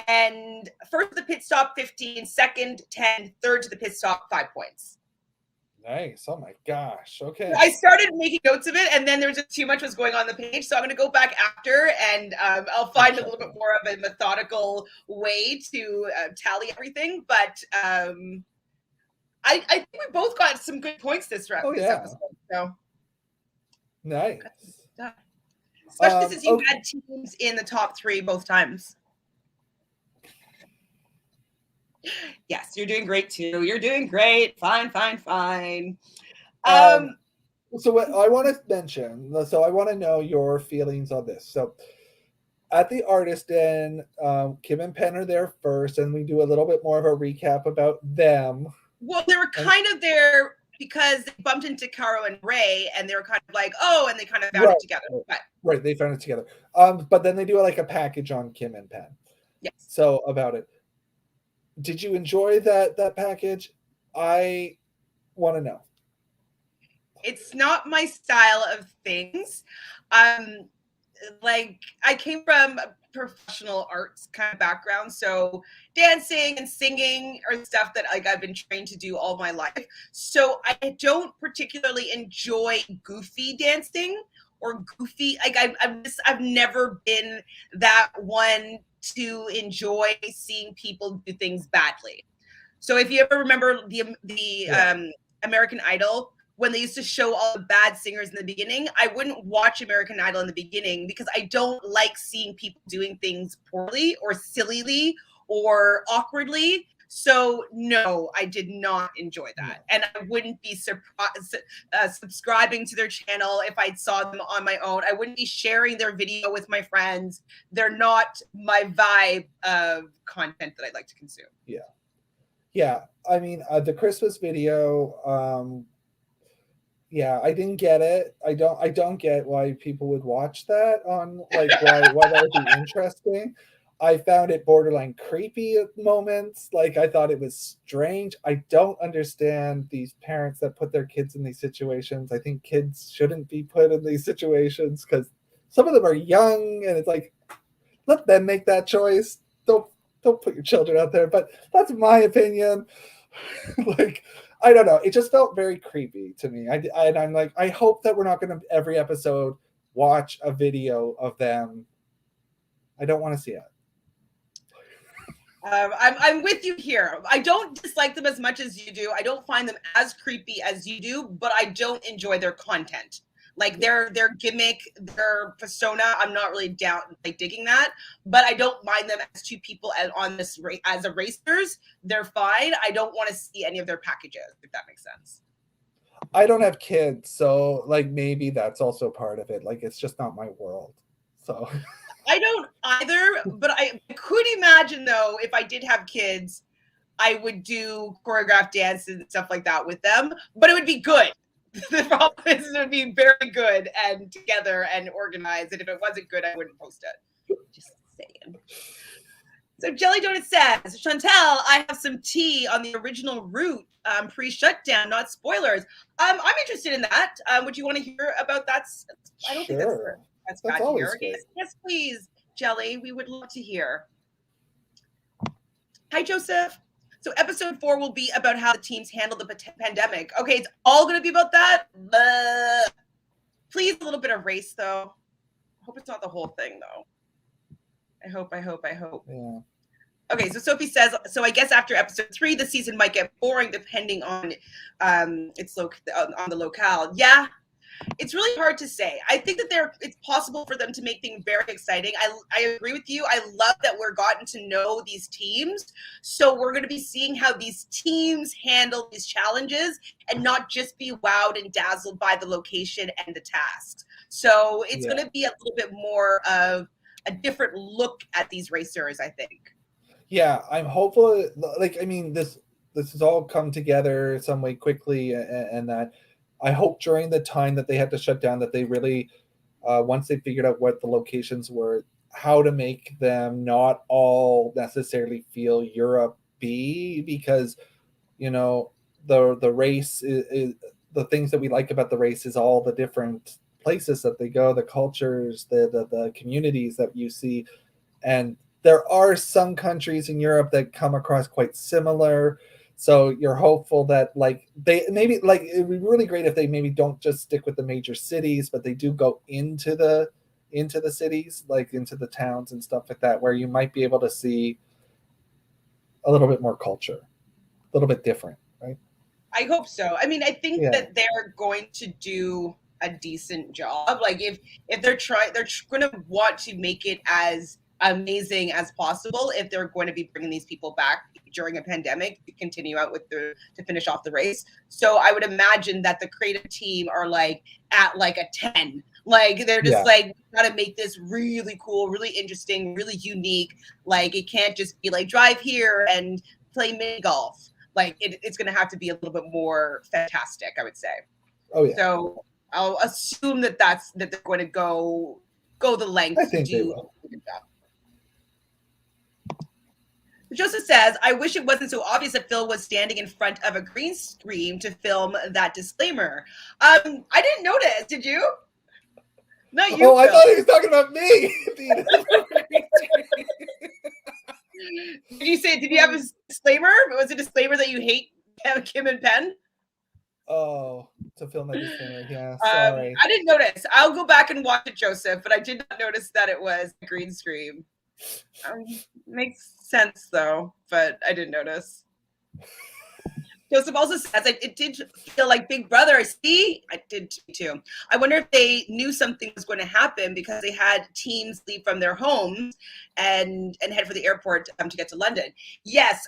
And first to the pit stop, 15, second, 10, third to the pit stop, 5 points. Nice. Oh my gosh. Okay. I started making notes of it, and then there was just too much was going on the page. So I'm going to go back after, and I'll find a little bit more of a methodical way to tally everything. But I think we both got some good points this round. Oh, yeah. Episode, so. Nice. Especially since you had teams in the top 3 both times. Yes, you're doing great too. You're doing great. Fine. So what I want to mention, so I want to know your feelings on this. So at the Artist Den, Kim and Penn are there first, and we do a little bit more of a recap about them. Well, they were kind of there because they bumped into Caro and Ray, and they were kind of like, oh, and they kind of found it together. Right, they found it together. But then they do like a package on Kim and Penn. Yes. So about it. Did you enjoy that package? I want to know. It's not my style of things. Like I came from a professional arts kind of background, so dancing and singing are stuff that like I've been trained to do all my life. So I don't particularly enjoy goofy dancing or goofy. Like I've never been that one to enjoy seeing people do things badly. So if you ever remember the American Idol, when they used to show all the bad singers in the beginning, I wouldn't watch American Idol in the beginning because I don't like seeing people doing things poorly or sillily or awkwardly. So no, I did not enjoy that. And I wouldn't be subscribing to their channel if I saw them on my own. I wouldn't be sharing their video with my friends. They're not my vibe of content that I'd like to consume. Yeah. I mean, the Christmas video, I didn't get it. I don't get why people would watch that on like why that would be interesting. I found it borderline creepy at moments. Like I thought it was strange. I don't understand these parents that put their kids in these situations. I think kids shouldn't be put in these situations because some of them are young and it's like, let them make that choice. Don't don't put your children out there. But that's my opinion. Like, I don't know. It just felt very creepy to me. I'm like, I hope that we're not going to every episode watch a video of them. I don't want to see it. I'm with you here. I don't dislike them as much as you do. I don't find them as creepy as you do, but I don't enjoy their content. Like their gimmick, their persona, I'm not really down like digging that. But I don't mind them as two people on this as a racers. They're fine. I don't want to see any of their packages, if that makes sense. I don't have kids, so like maybe that's also part of it. Like it's just not my world. So I don't either, but I could imagine though, if I did have kids, I would do choreographed dances and stuff like that with them, but it would be good. The problem is it would be very good and together and organized. And if it wasn't good, I wouldn't post it. Just saying. So Jelly Donut says, Chantele, I have some tea on the original route pre-shutdown, not spoilers. I'm interested in that. Would you want to hear about that? I don't think that's got here. Yes, please, Jelly. We would love to hear. Hi, Joseph. So episode 4 will be about how the teams handle the pandemic. Okay, it's all going to be about that. Please, a little bit of race, though. I hope it's not the whole thing, though. I hope. Yeah. Okay, so Sophie says, so I guess after episode 3, the season might get boring depending on on the locale. Yeah, it's really hard to say. I think that it's possible for them to make things very exciting. I agree with you. I love that we're gotten to know these teams. So we're going to be seeing how these teams handle these challenges and not just be wowed and dazzled by the location and the tasks. So it's going to be a little bit more of a different look at these racers, I think. Yeah, I'm hopeful. Like, I mean, this has all come together some way quickly, and that I hope during the time that they had to shut down, that they really, once they figured out what the locations were, how to make them not all necessarily feel Europe-y, because, you know, the race is the things that we like about the race is all the different places that they go, the cultures, the communities that you see, and there are some countries in Europe that come across quite similar. So you're hopeful that like they maybe like it'd be really great if they maybe don't just stick with the major cities, but they do go into the cities, like into the towns and stuff like that, where you might be able to see a little bit more culture, a little bit different, right? I hope so. I mean, I think that they're going to do a decent job. Like if they're going to want to make it as amazing as possible if they're going to be bringing these people back during a pandemic to continue out with to finish off the race. So I would imagine that the creative team are like at like a 10. Like they're just like, got to make this really cool, really interesting, really unique. Like it can't just be like drive here and play mini golf. Like it's going to have to be a little bit more fantastic, I would say. Oh yeah. So I'll assume that they're going to go the length. I think they will. Joseph says, I wish it wasn't so obvious that Phil was standing in front of a green screen to film that disclaimer. I didn't notice. Did you? Not you. Oh, I thought he was talking about me. Did you have a disclaimer? Was it a disclaimer that you hate Kim and Penn? Oh, to film that disclaimer. Yeah, sorry. I didn't notice. I'll go back and watch it, Joseph, but I did not notice that it was a green screen. Makes sense though, but I didn't notice. Joseph also says it did feel like Big Brother. See, I did too. I wonder if they knew something was going to happen because they had teams leave from their homes and head for the airport to get to London. Yes.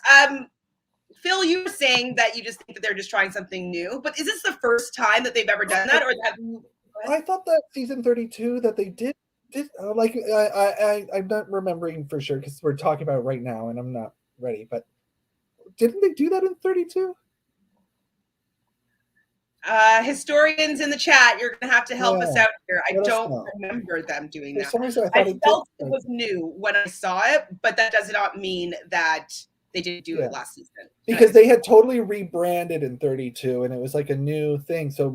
Phil, you were saying that you just think that they're just trying something new, but is this the first time that they've ever done that, or have you? I thought that season 32 that they did like I'm not remembering for sure because we're talking about it right now and I'm not ready, but didn't they do that in 32? Historians in the chat, you're gonna have to help us out here. I don't remember them doing that. I felt it was new when I saw it, but that does not mean that they didn't do it last season. Because they had totally rebranded in 32 and it was like a new thing. So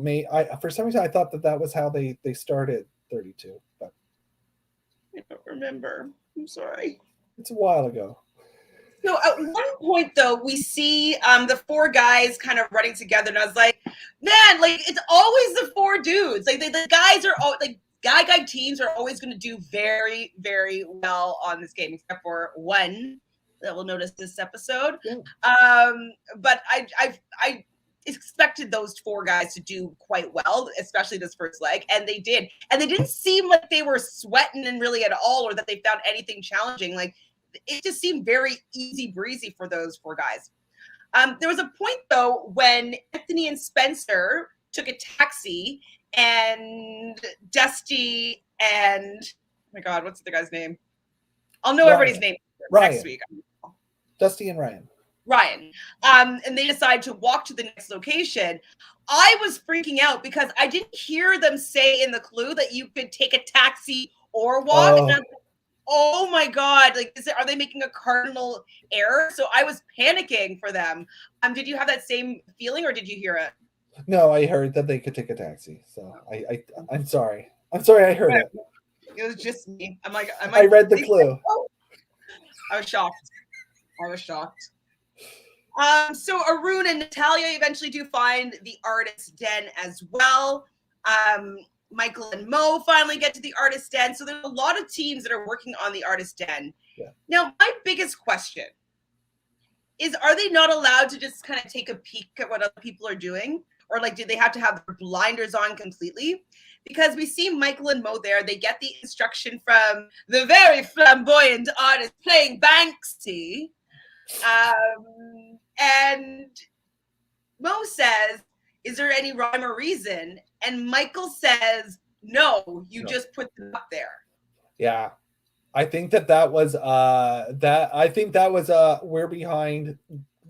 for some reason I thought that was how they started 32, but I don't remember. I'm sorry. It's a while ago. So at one point, though, we see the four guys kind of running together, and I was like, man, like it's always the four dudes. Like the guys are all like guy teams are always going to do very, very well on this game, except for one that we'll notice this episode. Yeah. But I expected those four guys to do quite well, especially this first leg, and they did. And they didn't seem like they were sweating and really at all, or that they found anything challenging. Like it just seemed very easy breezy for those four guys. There was a point though when Anthony and Spencer took a taxi, and Dusty and oh my god, what's the guy's name? I'll know everybody's name next week. Dusty and Ryan. And they decide to walk to the next location. I was freaking out because I didn't hear them say in the clue that you could take a taxi or walk. Oh. And I'm like, oh my god, like are they making a cardinal error? So I was panicking for them. Did you have that same feeling, or did you hear it? No, I heard that they could take a taxi. So I'm sorry. I'm sorry I heard it. It was just me. I read the clue. I was shocked. So Arun and Natalia eventually do find the artist den as well. Michael and Mo finally get to the artist den. So there's a lot of teams that are working on the artist den. Yeah. Now, my biggest question is, are they not allowed to just kind of take a peek at what other people are doing? Or like, do they have to have their blinders on completely? Because we see Michael and Mo there. They get the instruction from the very flamboyant artist playing Banksy. And Mo says, is there any rhyme or reason? And Michael says, no, you just put them up there. Yeah. I think that was we're behind.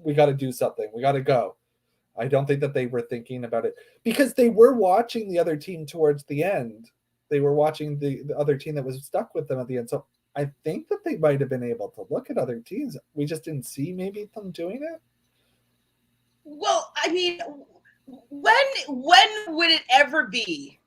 We got to do something. We got to go. I don't think that they were thinking about it, because they were watching the other team towards the end. They were watching the other team that was stuck with them at the end. So I think that they might have been able to look at other teams. We just didn't see maybe them doing it. Well, I mean, when would it ever be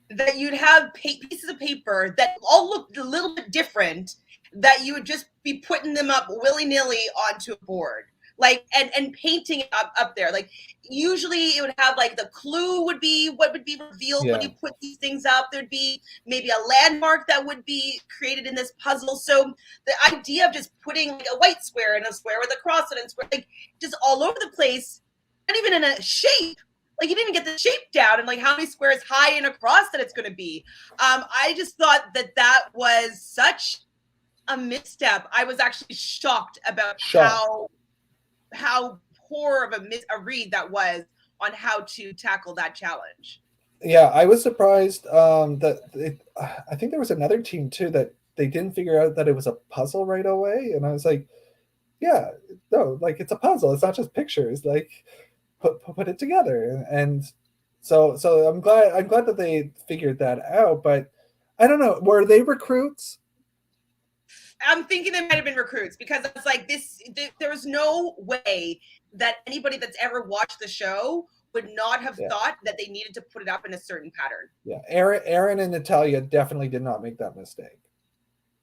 that you'd have pieces of paper that all looked a little bit different, that you would just be putting them up willy-nilly onto a board? Like, and painting it up there. Like, usually it would have like the clue would be what would be revealed when you put these things up. There'd be maybe a landmark that would be created in this puzzle. So the idea of just putting like a white square and a square with a cross and a square, like just all over the place, not even in a shape. Like, you didn't get the shape down and like how many squares high and across that it's going to be. I just thought that was such a misstep. I was actually shocked about how poor of a read that was on how to tackle that challenge. Yeah, I was surprised that I think there was another team too that they didn't figure out that it was a puzzle right away, and I was like, yeah, no, like it's a puzzle. It's not just pictures. Like put it together, and so I'm glad that they figured that out. But I don't know, were they recruits? I'm thinking they might have been recruits, because it's like this. There was no way that anybody that's ever watched the show would not have thought that they needed to put it up in a certain pattern. Yeah, Aaron and Natalia definitely did not make that mistake.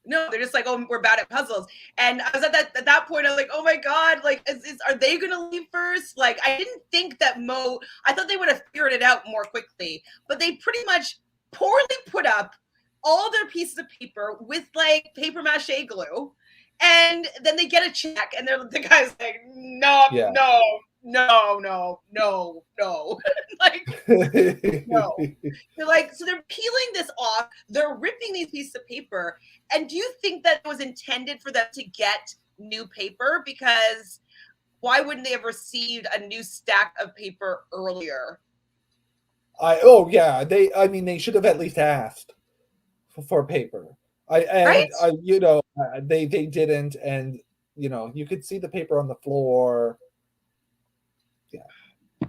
No, they're just like, oh, we're bad at puzzles. And I was at that point, I was like, oh my god, like, are they gonna leave first? Like, I didn't think that Mo. I thought they would have figured it out more quickly, but they pretty much poorly put up all their pieces of paper with like paper mache glue, and then they get a check, and the guy's like, no, like, no. They're like, so they're peeling this off, they're ripping these pieces of paper, and do you think that it was intended for them to get new paper? Because why wouldn't they have received a new stack of paper earlier? They should have at least asked for paper. They didn't, and you could see the paper on the floor. Yeah,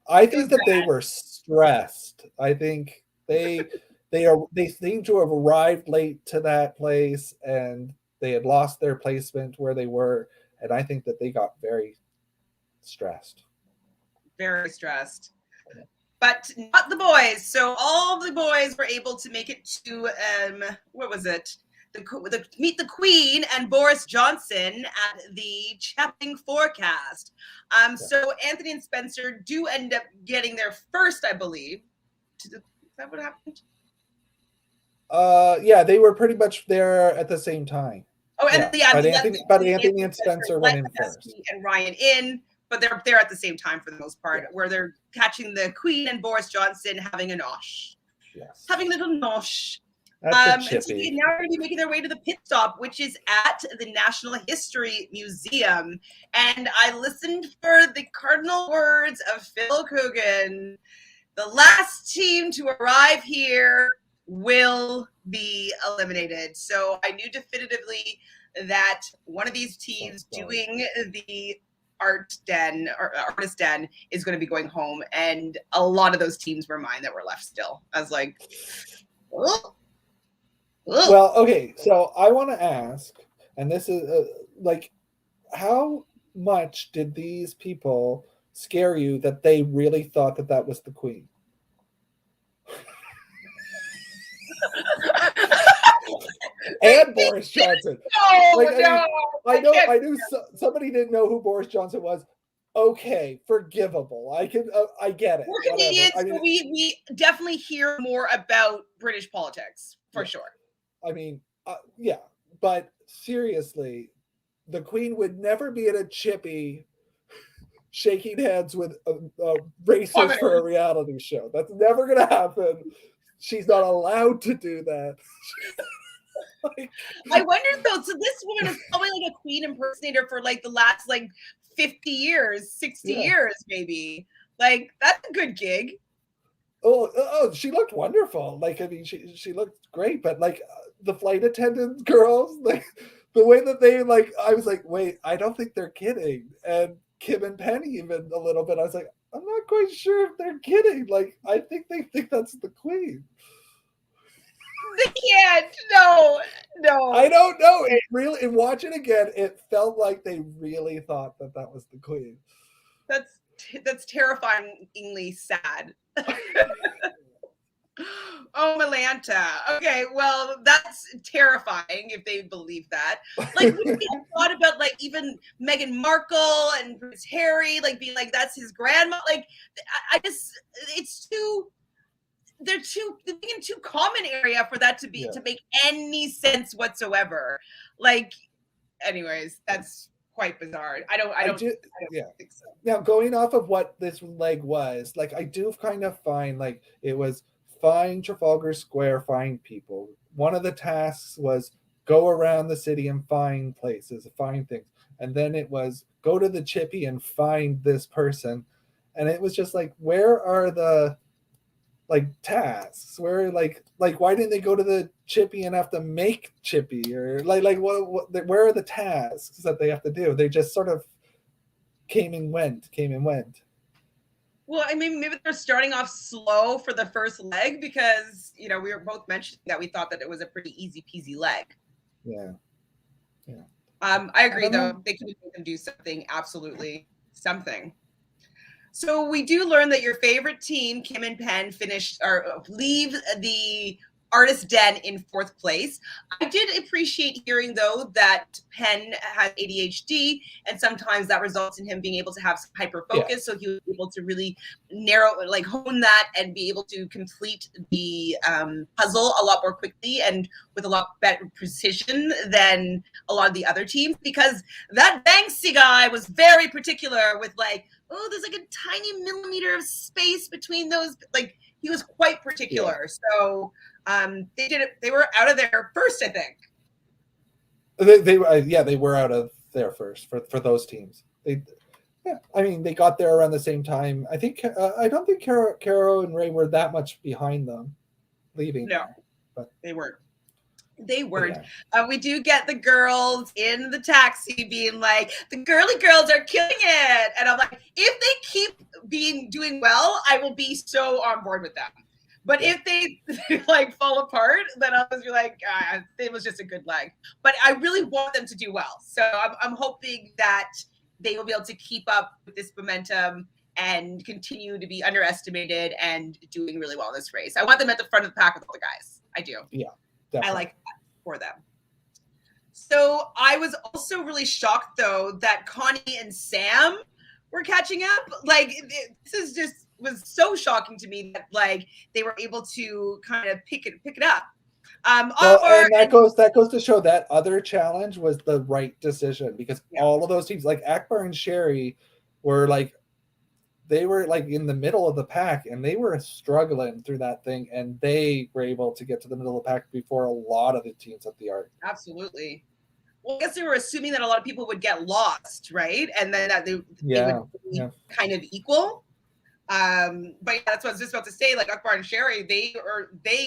I think that they were stressed. I think they seem to have arrived late to that place, and they had lost their placement where they were, and I think that they got very stressed. Very stressed. But not the boys. So all the boys were able to make it to what was it? meet the Queen and Boris Johnson at the Chapping Forecast. So Anthony and Spencer do end up getting there first, I believe. Is that what happened? Yeah, they were pretty much there at the same time. Oh, and but Anthony and Spencer went in first, and Ryan in, but they're there at the same time for the most part, where they're catching the Queen and Boris Johnson having a nosh. Yes, having a little nosh. And so they now are going to be making their way to the pit stop, which is at the National History Museum. And I listened for the cardinal words of Phil Keoghan. The last team to arrive here will be eliminated. So I knew definitively that one of these teams doing the artist den is going to be going home. And a lot of those teams were mine that were left still. I was like, oh. Well, okay, so I want to ask, and this is how much did these people scare you that they really thought that was the Queen? And Boris Johnson. I knew somebody didn't know who Boris Johnson was. Okay, forgivable. I get it. We're Canadians, so we definitely hear more about British politics for sure. I mean, yeah, but seriously, the Queen would never be at a chippy shaking hands with racers for a reality show. That's never going to happen. She's not allowed to do that. I wonder though, so this woman is probably like a Queen impersonator for like the last 50 years, 60 years maybe. Like, that's a good gig. Oh, she looked wonderful. She looked great, but the flight attendant girls, the way that they I was like, wait, I don't think they're kidding. And Kim and Penny even a little bit. I was like, I'm not quite sure if they're kidding. I think they think that's the Queen. They can't. No. I don't know. It really, and watch it again, it felt like they really thought that was the Queen. That's terrifyingly sad. Oh, Malanta. Okay, well, that's terrifying if they believe that. We thought about even Meghan Markle and Prince Harry, being that's his grandma. I just, it's too. They're in too common area for that to make any sense whatsoever. Anyways, that's quite bizarre. I don't think so. Now, going off of what this leg was, I do kind of find it was find Trafalgar Square, find people. One of the tasks was go around the city and find places, find things. And then it was go to the chippy and find this person. And it was just where are the tasks? Where why didn't they go to the chippy and have to make chippy? Or what where are the tasks that they have to do? They just sort of came and went. Well, I mean, maybe they're starting off slow for the first leg because, we were both mentioning that we thought that it was a pretty easy peasy leg. Yeah. I agree, though. They could make them do something, absolutely something. So we do learn that your favorite team, Kim and Penn, leave the artist den in fourth place. I did appreciate hearing, though, that Penn has ADHD, and sometimes that results in him being able to have some hyper focus. So he was able to really narrow, hone that and be able to complete the puzzle a lot more quickly and with a lot better precision than a lot of the other teams. Because that Banksy guy was very particular with there's a tiny millimeter of space between those. He was quite particular. So they did it. They were out of there first, I think. They were out of there first for those teams. They got there around the same time. I think I don't think Caro and Ray were that much behind them leaving. No, but they weren't. They weren't. Yeah. We do get the girls in the taxi being the girly girls are killing it. And I'm if they keep doing well, I will be so on board with them. But if they fall apart, then I'll just be it was just a good leg. But I really want them to do well. So I'm hoping that they will be able to keep up with this momentum and continue to be underestimated and doing really well in this race. I want them at the front of the pack with all the guys. I do. Yeah. Definitely. I like that for them. So I was also really shocked, though, that Connie and Sam were catching up. Like, this is just was so shocking to me that like they were able to kind of pick it up. Well, and that goes to show that other challenge was the right decision, because all of those teams, like Akbar and Sherry, were like they were like in the middle of the pack, and they were struggling through that thing, and they were able to get to the middle of the pack before a lot of the teams at the Arc. Absolutely. Well, I guess they were assuming that a lot of people would get lost, right? And then that they would be kind of equal. But yeah, that's what I was just about to say. Like Akbar and Sherry, they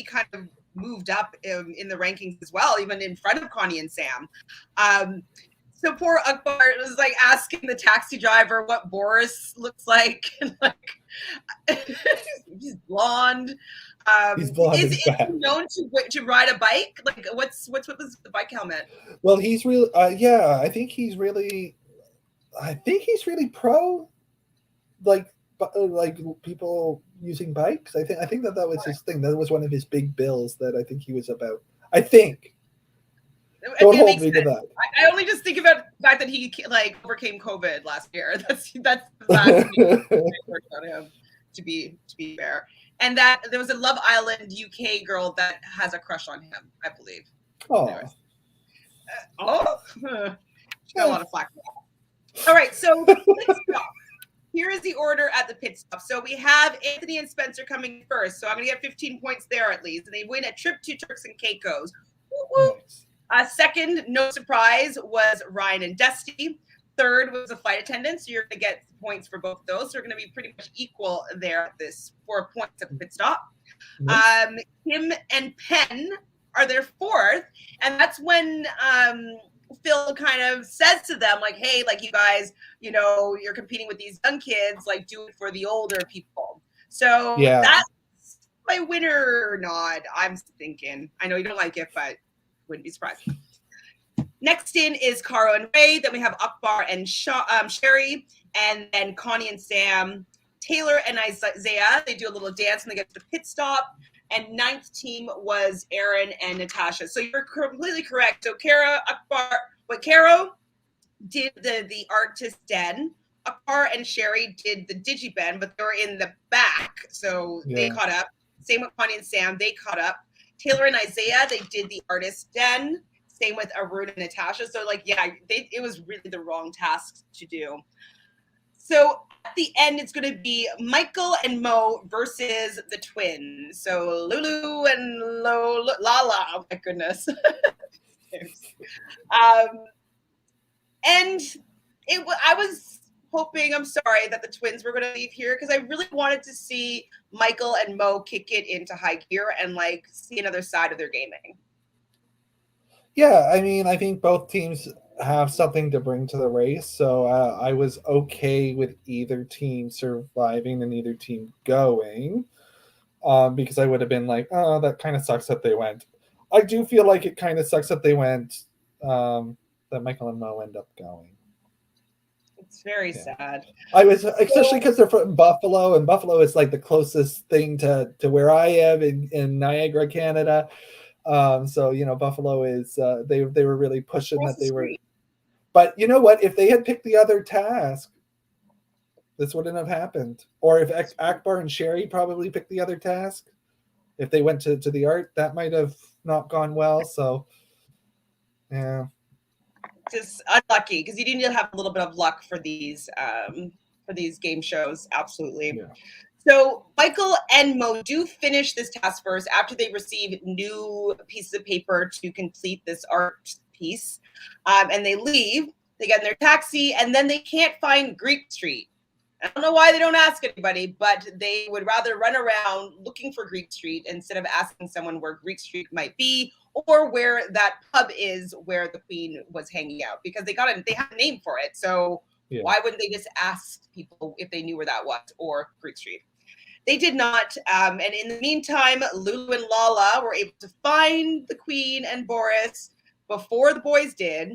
kind of moved up in the rankings as well, even in front of Connie and Sam. So poor Akbar was like asking the taxi driver what Boris looks like, and like he's blonde. He's blonde. Is he known to ride a bike? Like what's with the bike helmet? Well, he's really I think he's really pro like people using bikes. I think that was his thing. That was one of his big bills that I think he was about. I think. Don't hold me to that. I only just think about the fact that he like overcame COVID last year. That's the last worked on him. To be fair, and that there was a Love Island UK girl that has a crush on him, I believe. She got a lot of flack for that. All right, so let's go. Here is the order at the pit stop. So we have Anthony and Spencer coming first. So I'm going to get 15 points there at least. And they win a trip to Turks and Caicos. Woo-woo. Second, no surprise, was Ryan and Dusty. Third was a flight attendant. So you're going to get points for both of those. So we're going to be pretty much equal there at this 4 points at the pit stop. Kim and Penn are their fourth. And that's when Phil kind of says to them, like, hey, like you guys, you know, you're competing with these young kids, like do it for the older people. So that's my winner nod, I'm thinking. I know you don't like it, but wouldn't be surprised. Next in is Caro and Ray. Then we have Akbar and Sherry, and then Connie and Sam. Taylor and Isaiah, they do a little dance when they get to the pit stop. And ninth team was Aaron and Natasha. So you're completely correct. So Caro did the artist den. Akbar and Sherry did the digibend, but they were in the back, so they caught up. Same with Connie and Sam, they caught up. Taylor and Isaiah, they did the artist den. Same with Arun and Natasha. So like, it was really the wrong task to do. So at the end, it's going to be Michael and Mo versus the twins. So Lulu and Lala. Oh my goodness. And I was hoping, I'm sorry, that the twins were going to leave here because I really wanted to see Michael and Mo kick it into high gear and like see another side of their gaming. Yeah, I mean, I think both teams have something to bring to the race, so I was okay with either team surviving and either team going, because I would have been like, oh, that kind of sucks that they went. I do feel like it kind of sucks that they went, that Michael and Mo end up going. It's very sad. I was, especially because they're from Buffalo, and Buffalo is like the closest thing to where I am in Niagara, Canada. So, you know, Buffalo is, they were really pushing that they were, but you know what, if they had picked the other task, this wouldn't have happened. Or if Akbar and Sherry probably picked the other task, if they went to the art, that might have not gone well. So, yeah. Just unlucky because you need to have a little bit of luck for these game shows. Absolutely. Yeah. So Michael and Mo do finish this task first after they receive new pieces of paper to complete this art piece. And they leave, they get in their taxi, and then they can't find Greek Street. I don't know why they don't ask anybody, but they would rather run around looking for Greek Street instead of asking someone where Greek Street might be or where that pub is where the Queen was hanging out, because they have a name for it. So why wouldn't they just ask people if they knew where that was or Greek Street? They did not. And in the meantime, Lulu and Lala were able to find the Queen and Boris before the boys did.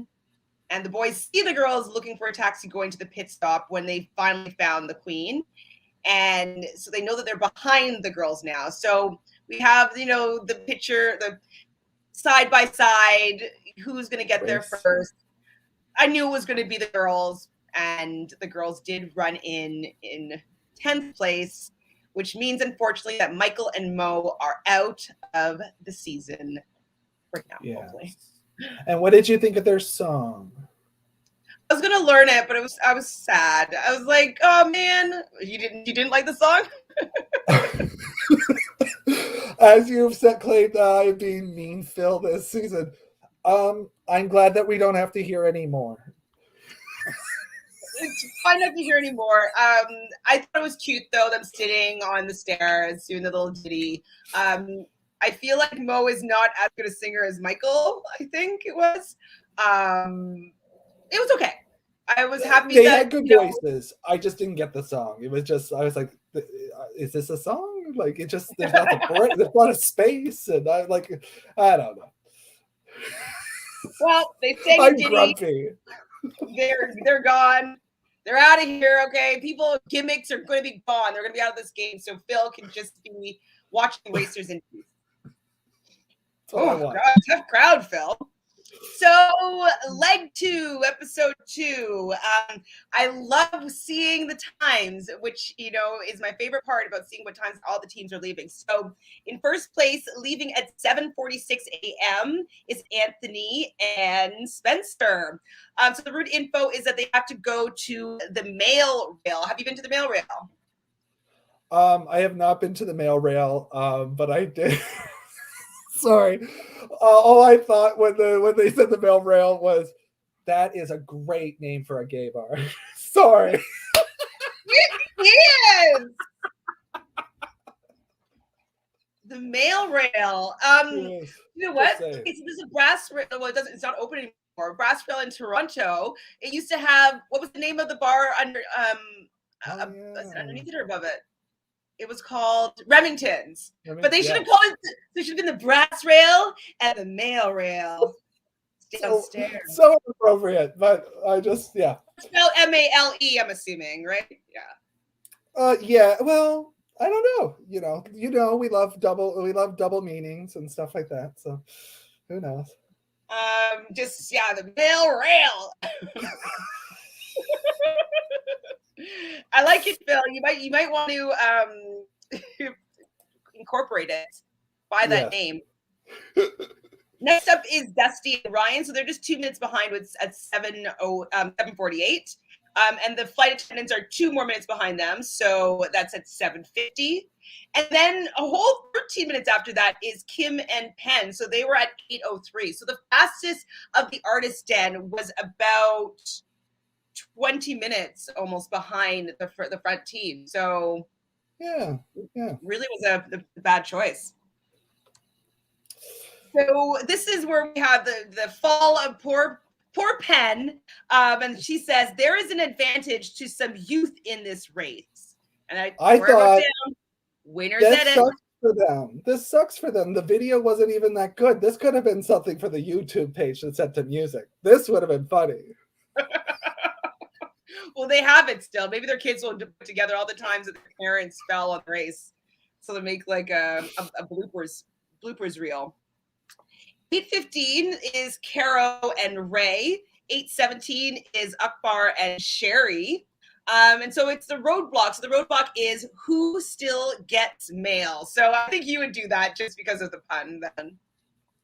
And the boys see the girls looking for a taxi going to the pit stop when they finally found the Queen. And so they know that they're behind the girls now. So we have, you know, the picture, the side by side, who's going to get there Race. first. I knew it was going to be the girls, and the girls did run in 10th place, which means, unfortunately, that Michael and Mo are out of the season right now, hopefully. And what did you think of their song? I was gonna learn it, but I was sad. I was like, oh man, you didn't like the song? As you've said, Clay, I'm being mean, Phil, this season. I'm glad that we don't have to hear anymore. It's fine not to hear anymore. I thought it was cute though, them sitting on the stairs doing the little ditty. I feel like Mo is not as good a singer as Michael. I think it was. It was okay. I was happy they that had good voices. I just didn't get the song. It was just, I was like, is this a song? Like, it just, there's nothing for it. There's a lot of space, and I don't know. Well, they sang I'm ditty. grumpy. They're gone. They're out of here. Okay, people gimmicks are going to be gone. They're going to be out of this game, so Phil can just be watching Wasters in peace. Oh, God, tough crowd, Phil. So, leg 2, episode 2. I love seeing the times, which, is my favorite part about seeing what times all the teams are leaving. So, in first place, leaving at 7:46 a.m. is Anthony and Spencer. So, the route info is that they have to go to the mail rail. Have you been to the mail rail? I have not been to the mail rail, but I did. Sorry. All I thought when they said the mail rail was, that is a great name for a gay bar. Sorry. It is. The mail rail. Yes. You know what? Okay, so there's a brass rail. Well, it's not open anymore. Brass rail in Toronto. It used to have, what was the name of the bar under underneath it or above it? It was called Remington's, but they should have called it. There should have been the brass rail and the mail rail downstairs. So appropriate, but I just Spelled M-A-L-E. I'm assuming, right? Yeah. Yeah. Well, I don't know. We love double meanings and stuff like that. So who knows? The mail rail. I like it, Phil. You might want to incorporate it by that name. Next up is Dusty and Ryan. So they're just 2 minutes behind at 7:48. And the flight attendants are 2 more minutes behind them. So that's at 7:50. And then a whole 13 minutes after that is Kim and Penn. So they were at 8:03. So the fastest of the artist den was about 20 minutes almost behind the front team. So really was a bad choice. So this is where we have the fall of poor Penn. And she says there is an advantage to some youth in this race. And I thought winners edit. This sucks for them. The video wasn't even that good. This could have been something for the YouTube page that set to music. This would have been funny. Well, they have it still. Maybe their kids will put together all the times that their parents fell on the race. So they make like a bloopers reel. 8:15 is Caro and Ray. 8:17 is Akbar and Sherry. And so it's the roadblock. So the roadblock is who still gets mail. So I think you would do that just because of the pun then.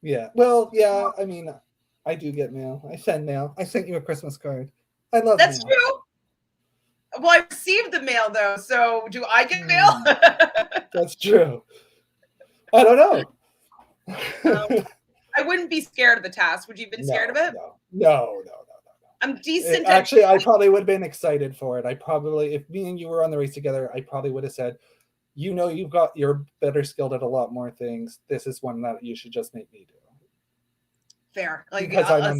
Yeah. Well, yeah. I mean, I do get mail. I send mail. I sent you a Christmas card. I love That's mail. True. Well, I received the mail though. So do I get mail? That's true. I don't know. I wouldn't be scared of the task. Would you have been scared of it? No. I'm decent. Actually, I probably would have been excited for it. If me and you were on the race together, I probably would have said, you're better skilled at a lot more things. This is one that you should just make me do. Fair. Like a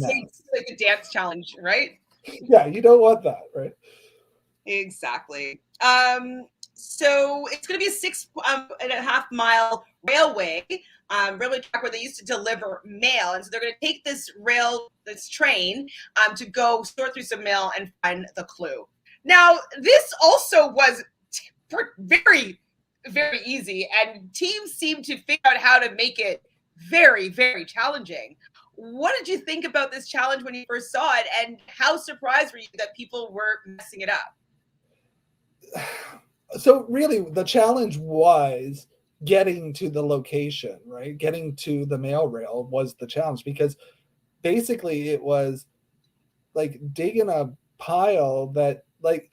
dance challenge, right? Yeah, you don't want that, right? Exactly. So it's going to be a 6.5 mile railway track where they used to deliver mail. And so they're going to take this train to go sort through some mail and find the clue. Now, this also was very, very easy. And teams seem to figure out how to make it very, very challenging. What did you think about this challenge when you first saw it, and how surprised were you that people were messing it up? So really the challenge was getting to the location, right? Getting to the mail rail was the challenge, because basically it was like digging a pile that like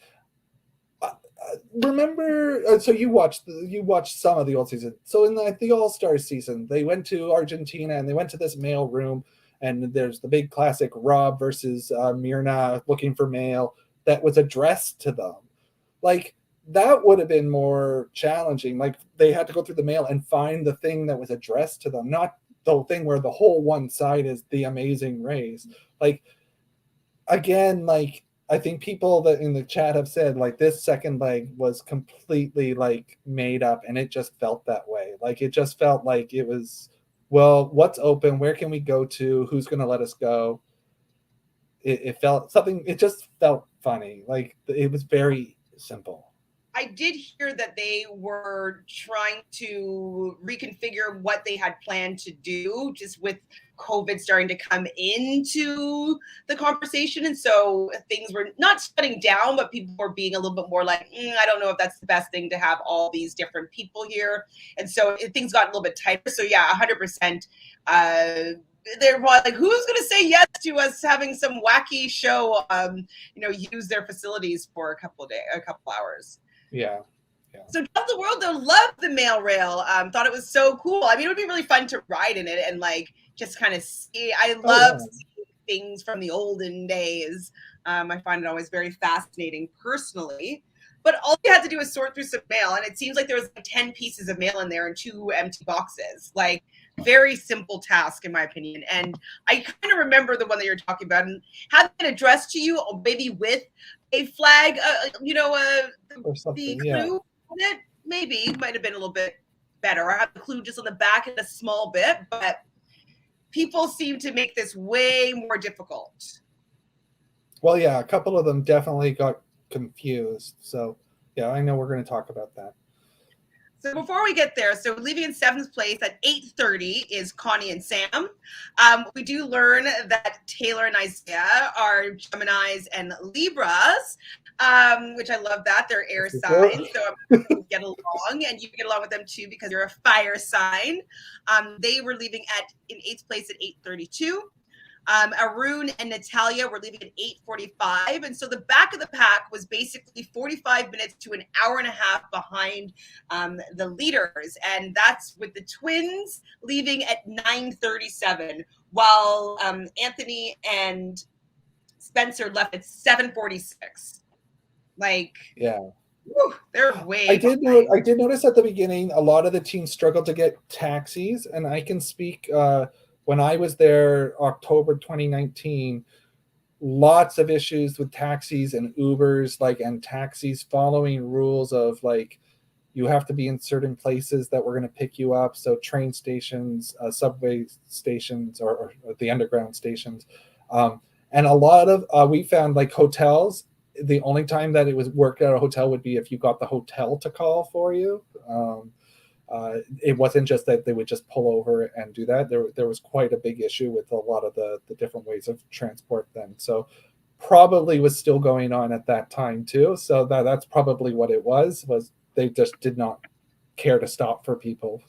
remember so you watched some of the old season. So in the All-Star season, they went to Argentina and they went to this mail room, and there's the big classic Rob versus Myrna looking for mail that was addressed to them. Like that would have been more challenging. Like they had to go through the mail and find the thing that was addressed to them, not the thing where the whole one side is the amazing race. Like again, like I think people that in the chat have said like this second leg was completely like made up, and it just felt that way. Like it just felt like it was, well, what's open? Where can we go to? Who's going to let us go? It felt something. It just felt funny. Like it was very simple. I did hear that they were trying to reconfigure what they had planned to do, just with COVID starting to come into the conversation. And so things were not shutting down, but people were being a little bit more like, I don't know if that's the best thing to have all these different people here. And so things got a little bit tighter. So yeah, 100%. They're like, who's going to say yes to us having some wacky show, use their facilities for a couple hours. Yeah. So Travel the World, though, loved the mail rail. Thought it was so cool. I mean, it would be really fun to ride in it and like just kind of see. I love seeing things from the olden days. I find it always very fascinating personally. But all you had to do was sort through some mail, and it seems like there was like 10 pieces of mail in there and 2 empty boxes. Like very simple task in my opinion. And I kind of remember the one that you're talking about, and having it addressed to you, maybe with a flag, or something, the clue on it, maybe might have been a little bit better. I have the clue just on the back and a small bit, but people seem to make this way more difficult. Well, yeah, a couple of them definitely got confused. So yeah, I know we're going to talk about that. So before we get there, so leaving in 7th place at 8:30 is Connie and Sam. We do learn that Taylor and Isaiah are Geminis and Libras, which I love that. They're air signs, so we get along, and you get along with them too because you're a fire sign. They were leaving in 8th place at 8:32. Arun and Natalia were leaving at 8:45. And so the back of the pack was basically 45 minutes to an hour and a half behind the leaders. And that's with the twins leaving at 9:37, while Anthony and Spencer left at 7:46. Like, yeah. Whew, they're way I did notice at the beginning a lot of the teams struggled to get taxis, and I can speak when I was there October 2019, lots of issues with taxis and Ubers, and taxis following rules of like you have to be in certain places that we're going to pick you up. So train stations, subway stations, or the underground stations. And a lot of, we found like hotels, the only time that it was worked at a hotel would be if you got the hotel to call for you. It wasn't just that they would just pull over and do that. There was quite a big issue with a lot of the different ways of transport then. So probably was still going on at that time too. So that's probably what it was they just did not care to stop for people.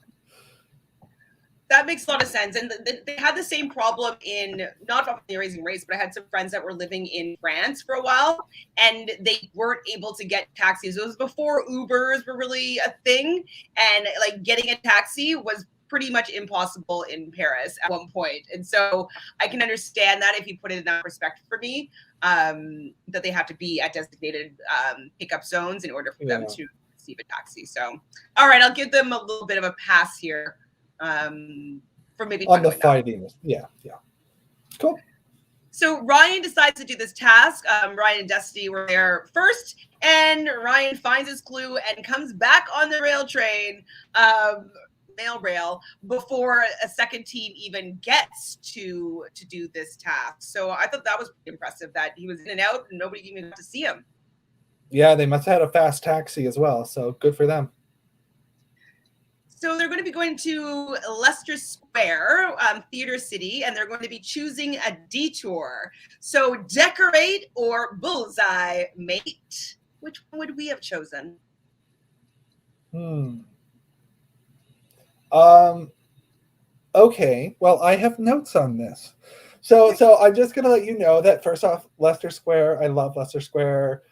That makes a lot of sense. And they had the same problem in, not off the Amazing Race, but I had some friends that were living in France for a while, and they weren't able to get taxis. It was before Ubers were really a thing, and like getting a taxi was pretty much impossible in Paris at one point. And so I can understand that if you put it in that perspective for me, that they have to be at designated pickup zones in order for them to receive a taxi. So, all right, I'll give them a little bit of a pass here. For maybe on the fighting. Yeah. Cool. So Ryan decides to do this task. Ryan and Dusty were there first, and Ryan finds his clue and comes back on the rail train, mail rail, before a second team even gets to do this task. So I thought that was pretty impressive that he was in and out and nobody even got to see him. Yeah, they must have had a fast taxi as well. So good for them. So they're going to be going to Leicester Square, Theatre City, and they're going to be choosing a detour. So decorate or bullseye, mate. Which one would we have chosen? Okay. Well, I have notes on this. So I'm just gonna let you know that first off, Leicester Square. I love Leicester Square.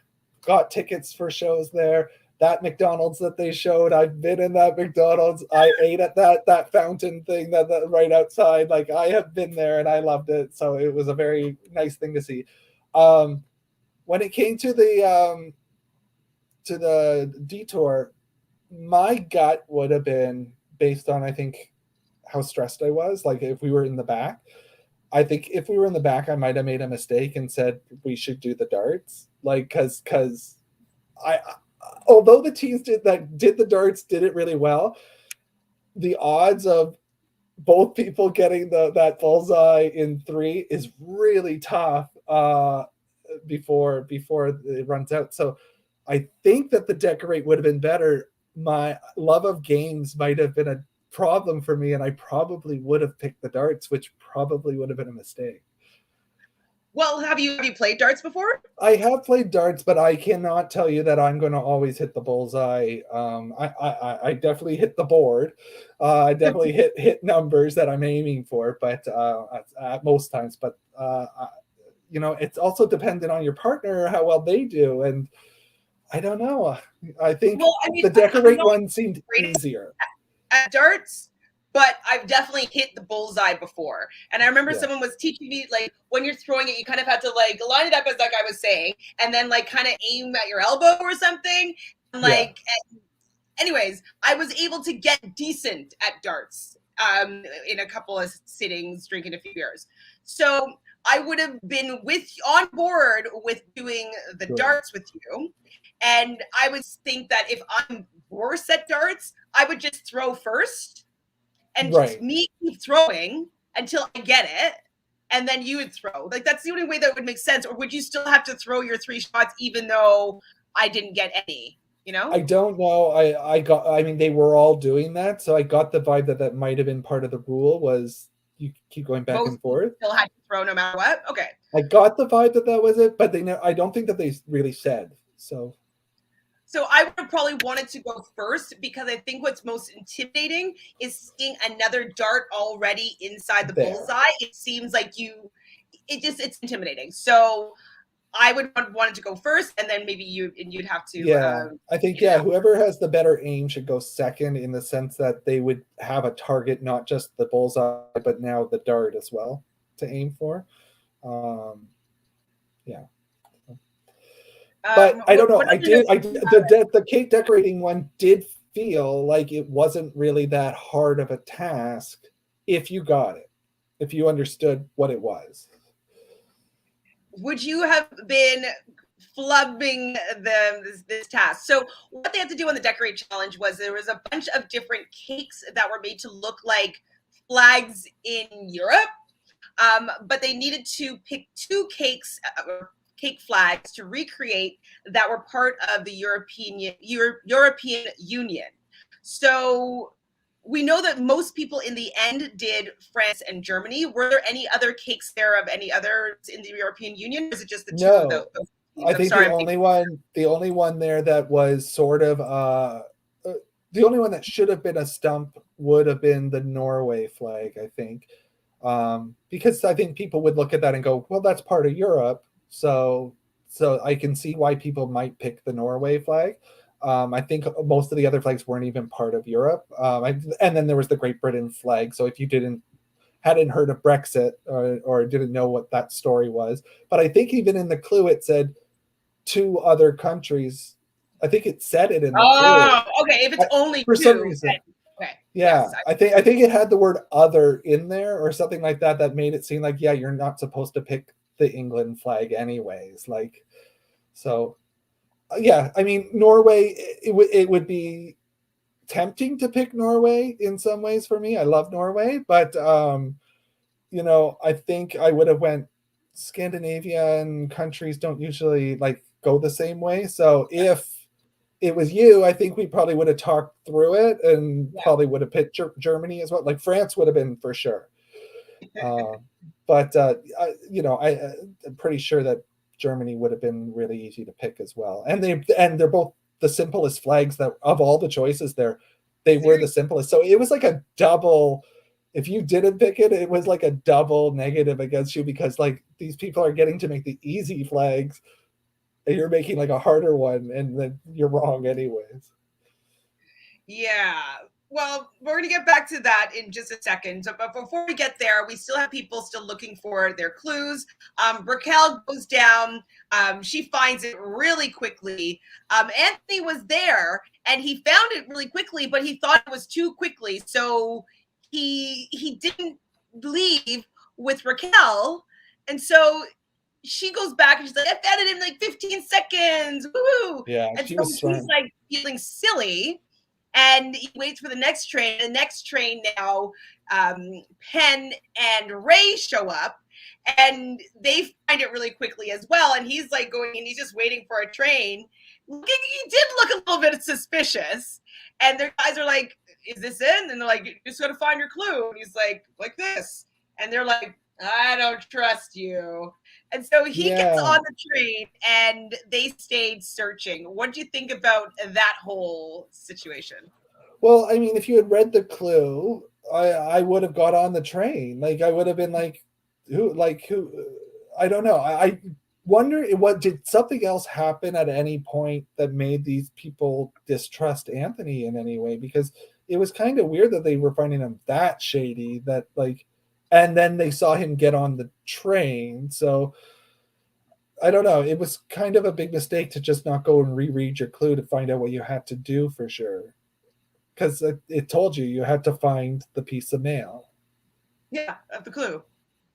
Got tickets for shows there. That McDonald's that they showed, I've been in that McDonald's. I ate at that fountain thing that right outside. Like I have been there and I loved it. So it was a very nice thing to see. When it came to the detour, my gut would have been based on I think how stressed I was. Like if we were in the back, I think if we were in the back, I might have made a mistake and said we should do the darts. Like because I although the teams did the darts did it really well, the odds of both people getting that bullseye in 3 is really tough before it runs out. So I think that the decorate would have been better. My love of games might have been a problem for me, and I probably would have picked the darts, which probably would have been a mistake. Well, have you played darts before? I have played darts, but I cannot tell you that I'm going to always hit the bullseye. I definitely hit the board. I definitely hit numbers that I'm aiming for, but at most times. But it's also dependent on your partner how well they do, and I don't know. I think the decorate one seemed easier at darts, but I've definitely hit the bullseye before. And I remember someone was teaching me, like, when you're throwing it, you kind of have to, like, line it up as that guy was saying, and then, like, kind of aim at your elbow or something. And, like, anyways, I was able to get decent at darts in a couple of sittings, drinking a few beers. So I would have been on board with doing the darts with you. And I would think that if I'm worse at darts, I would just throw first. And just me keep throwing until I get it, and then you would throw. Like that's the only way that would make sense. Or would you still have to throw your 3 shots even though I didn't get any? You know? I don't know. I mean, they were all doing that, so I got the vibe that might have been part of the rule was you keep going back and forth. Still had to throw no matter what. Okay. I got the vibe that was it, but I don't think that they really said so. So I would have probably wanted to go first because I think what's most intimidating is seeing another dart already inside the bullseye. It seems like it's intimidating. So I would have wanted to go first, and then maybe you'd have to. Yeah, I think whoever has the better aim should go second in the sense that they would have a target, not just the bullseye, but now the dart as well to aim for. Yeah. But I don't know. The cake decorating one did feel like it wasn't really that hard of a task if you got it, if you understood what it was. Would you have been flubbing this task? So what they had to do on the decorate challenge was there was a bunch of different cakes that were made to look like flags in Europe, but they needed to pick 2 cakes. Cake flags to recreate that were part of the European Union. So we know that most people in the end did France and Germany. Were there any other cakes there of any others in the European Union? Or is it just the 2 of those? I think the only one there that was sort of the only one that should have been a stump would have been the Norway flag, I think. Because I think people would look at that and go, well, that's part of Europe. So I can see why people might pick the Norway flag. I think most of the other flags weren't even part of Europe. And then there was the Great Britain flag. So if you hadn't heard of Brexit or didn't know what that story was, but I think even in the clue it said 2 other countries. I think it said it in the clue. Oh, okay. If it's only for 2, some reason. Okay. Yeah, yes, I think it had the word "other" in there or something like that that made it seem like you're not supposed to pick the England flag anyways. Like, so yeah, I mean Norway. It would be tempting to pick Norway in some ways for me. I love Norway, but I think I would have went Scandinavian countries don't usually like go the same way. So if it was you, I think we probably would have talked through it and probably would have picked Germany as well. Like France would have been for sure. But I'm pretty sure that Germany would have been really easy to pick as well. And they're both the simplest flags that of all the choices there, they were the simplest. So it was like a double. If you didn't pick it, it was like a double negative against you because like these people are getting to make the easy flags and you're making like a harder one and then you're wrong anyways. Yeah. Well, we're going to get back to that in just a second. But before we get there, we still have people still looking for their clues. Raquel goes down. She finds it really quickly. Anthony was there and he found it really quickly, but he thought it was too quickly. So he didn't leave with Raquel. And so she goes back and she's like, I found it in like 15 seconds. Woo! Yeah, and she so was he's like feeling silly. And he waits for the next train. The next train now, Penn and Ray show up. And they find it really quickly as well. And he's like going, and he's just waiting for a train. He did look a little bit suspicious. And their guys are like, is this in? And they're like, you just got to find your clue. And he's like this. And they're like, I don't trust you. And so he gets on the train and they stayed searching. What do you think about that whole situation? Well, I mean, if you had read the clue, I would have got on the train. Like I would have been like, who? I don't know. I wonder what did something else happen at any point that made these people distrust Anthony in any way? Because it was kind of weird that they were finding him that shady that like. And then they saw him get on the train. So I don't know. It was kind of a big mistake to just not go and reread your clue to find out what you had to do for sure. Because it told you had to find the piece of mail. Yeah, the clue.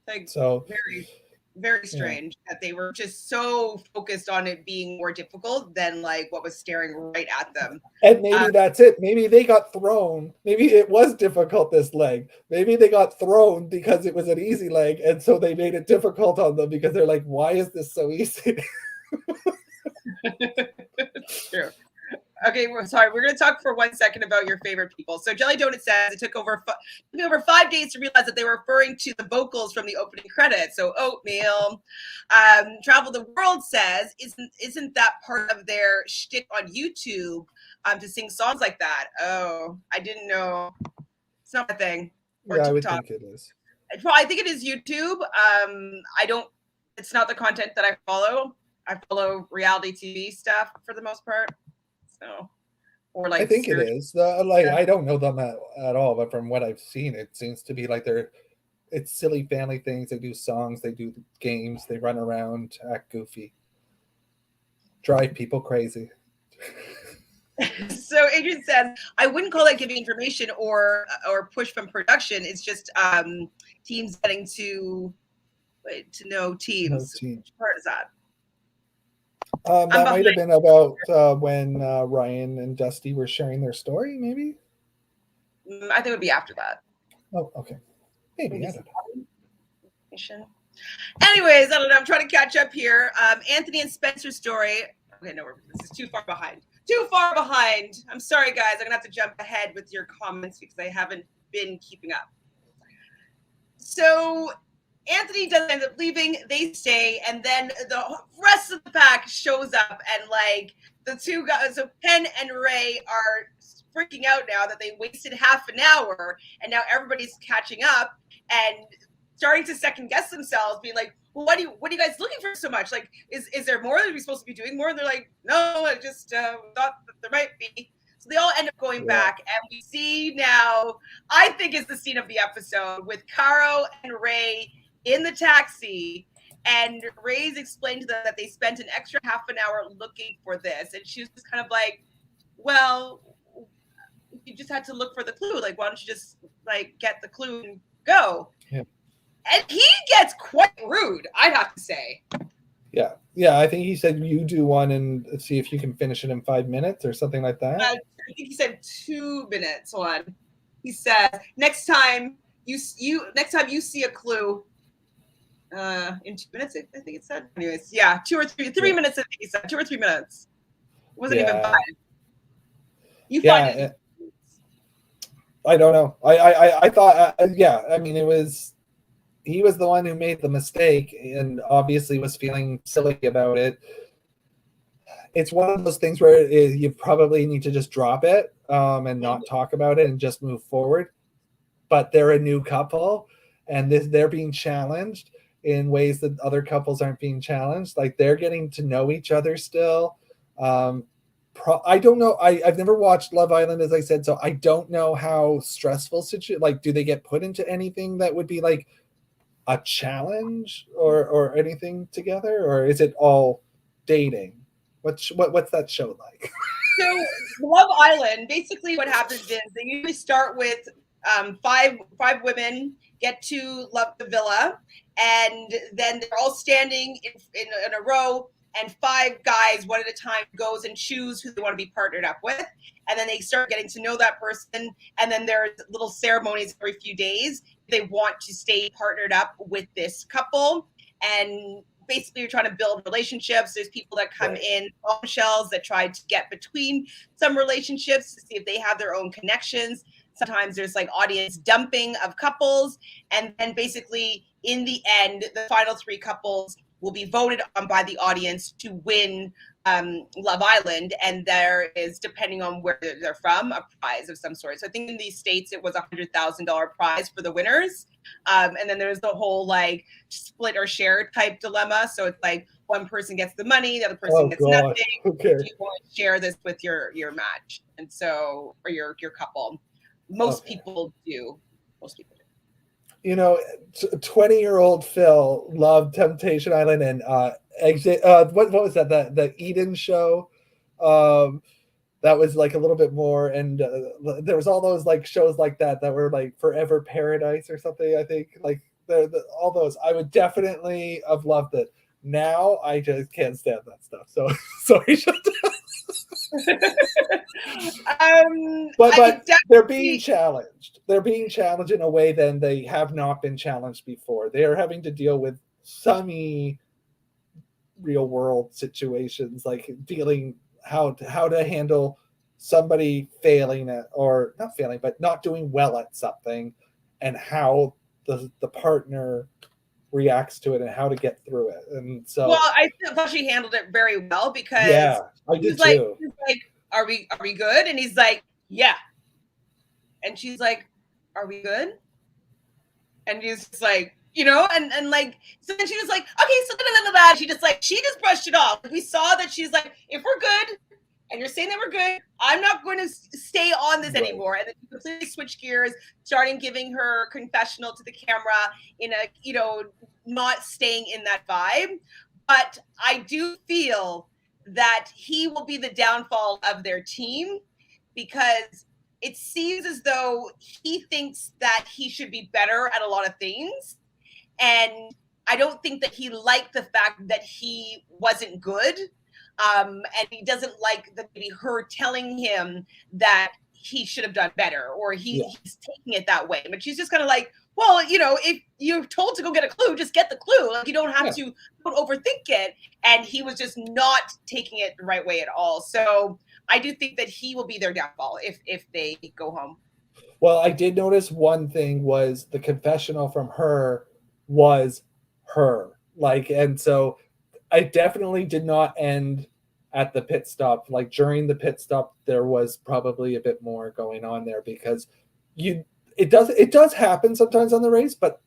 Like, so very, very strange that they were just so focused on it being more difficult than like what was staring right at them. And maybe that's it. Maybe they got thrown. Maybe it was difficult, this leg. Maybe they got thrown because it was an easy leg. And so they made it difficult on them because they're like, why is this so easy? True. Okay, sorry. We're going to talk for 1 second about your favorite people. So Jelly Donut says it took over 5 days to realize that they were referring to the vocals from the opening credits. So oatmeal. Travel the World says, isn't that part of their shtick on YouTube to sing songs like that? Oh, I didn't know. It's not a thing. Or I would think it is. I think it is YouTube. It's not the content that I follow. I follow reality TV stuff for the most part. So, or like I think it is. I don't know them at all, but from what I've seen, it seems to be like it's silly family things. They do songs, they do games, they run around, act goofy, drive people crazy. So Adrian says, I wouldn't call that giving information or push from production. It's just teams getting to know teams. Which part is that? That might have been about when Ryan and Dusty were sharing their story, maybe? I think it would be after that. Oh, okay. Maybe. I don't know. Anyways, I don't know. I'm trying to catch up here. Anthony and Spencer's story. Okay, no, this is too far behind. I'm sorry, guys. I'm going to have to jump ahead with your comments because I haven't been keeping up. So Anthony doesn't end up leaving. They stay, and then the rest of the pack shows up, and like the two guys, so Penn and Ray are freaking out now that they wasted half an hour, and now everybody's catching up and starting to second guess themselves, being like, well, what are you guys looking for so much? Like, is there more? Are we supposed to be doing more? And they're like, no, I just thought that there might be. So they all end up going back, and we see now, I think is the scene of the episode with Caro and Ray in the taxi, and Ray's explained to them that they spent an extra half an hour looking for this, and she was just kind of like, well, you just had to look for the clue. Like, why don't you just like get the clue and go? Yeah. And he gets quite rude, I'd have to say. Yeah. I think he said you do one and see if you can finish it in 5 minutes or something like that. I think he said 2 minutes. Hold on. He says next time you see a clue. In 2 minutes, I think it said. Anyways, yeah, 2 or 3 minutes. I think he said 2 or 3 minutes. It wasn't even 5. You find it. I don't know. I thought, yeah, I mean, he was the one who made the mistake and obviously was feeling silly about it. It's one of those things where you probably need to just drop it and not talk about it and just move forward. But they're a new couple and they're being challenged in ways that other couples aren't being challenged. Like they're getting to know each other still. I don't know. I've never watched Love Island, as I said, so I don't know how stressful like, do they get put into anything that would be like a challenge or anything together, or is it all dating? What's that show like? So Love Island, basically what happens is they usually start with five women get to love the villa, and then they're all standing in a row, and 5 guys one at a time goes and choose who they want to be partnered up with, and then they start getting to know that person, and then there's little ceremonies every few days. They want to stay partnered up with this couple, and basically you're trying to build relationships. There's people that come in, bombshells that try to get between some relationships to see if they have their own connections. Sometimes there's like audience dumping of couples. And then basically in the end, the final 3 couples will be voted on by the audience to win Love Island. And there is, depending on where they're from, a prize of some sort. So I think in these states, it was $100,000 prize for the winners. And then there's the whole like split or share type dilemma. So it's like one person gets the money, the other person gets nothing. Okay. Do you want to share this with your match? And so, or your couple. Most people do. Most people do. You know, 20-year-old Phil loved Temptation Island and Exit. What was that? The Eden show. That was like a little bit more, and there was all those like shows like that were like Forever Paradise or something. I think like all those. I would definitely have loved it. Now I just can't stand that stuff. So sorry. But they're being challenged. They're being challenged in a way that they have not been challenged before. They are having to deal with sunny real world situations, like dealing how to handle somebody failing at, or not failing, but not doing well at something, and how the partner reacts to it and how to get through it. And so, well, I thought she handled it very well, because I did too. He's like, are we good? And he's like, yeah. And she's like, are we good? And he's just like, you know, and like, so then she was like, okay, so she just brushed it off. We saw that she's like, if we're good and you're saying that we're good, I'm not going to stay on this anymore. And then she completely switched gears, starting giving her confessional to the camera in a, you know, not staying in that vibe. But I do feel that he will be the downfall of their team, because it seems as though he thinks that he should be better at a lot of things. And I don't think that he liked the fact that he wasn't good. And he doesn't like maybe her telling him that he should have done better, or he's taking it that way. But she's just kind of like, well, you know, if you're told to go get a clue, just get the clue. Like, you don't have to overthink it. And he was just not taking it the right way at all. So I do think that he will be their downfall if they go home. Well, I did notice one thing was the confessional from her was her. Like, and so I definitely did not end at the pit stop. Like during the pit stop, there was probably a bit more going on there, because it does happen sometimes on the race, but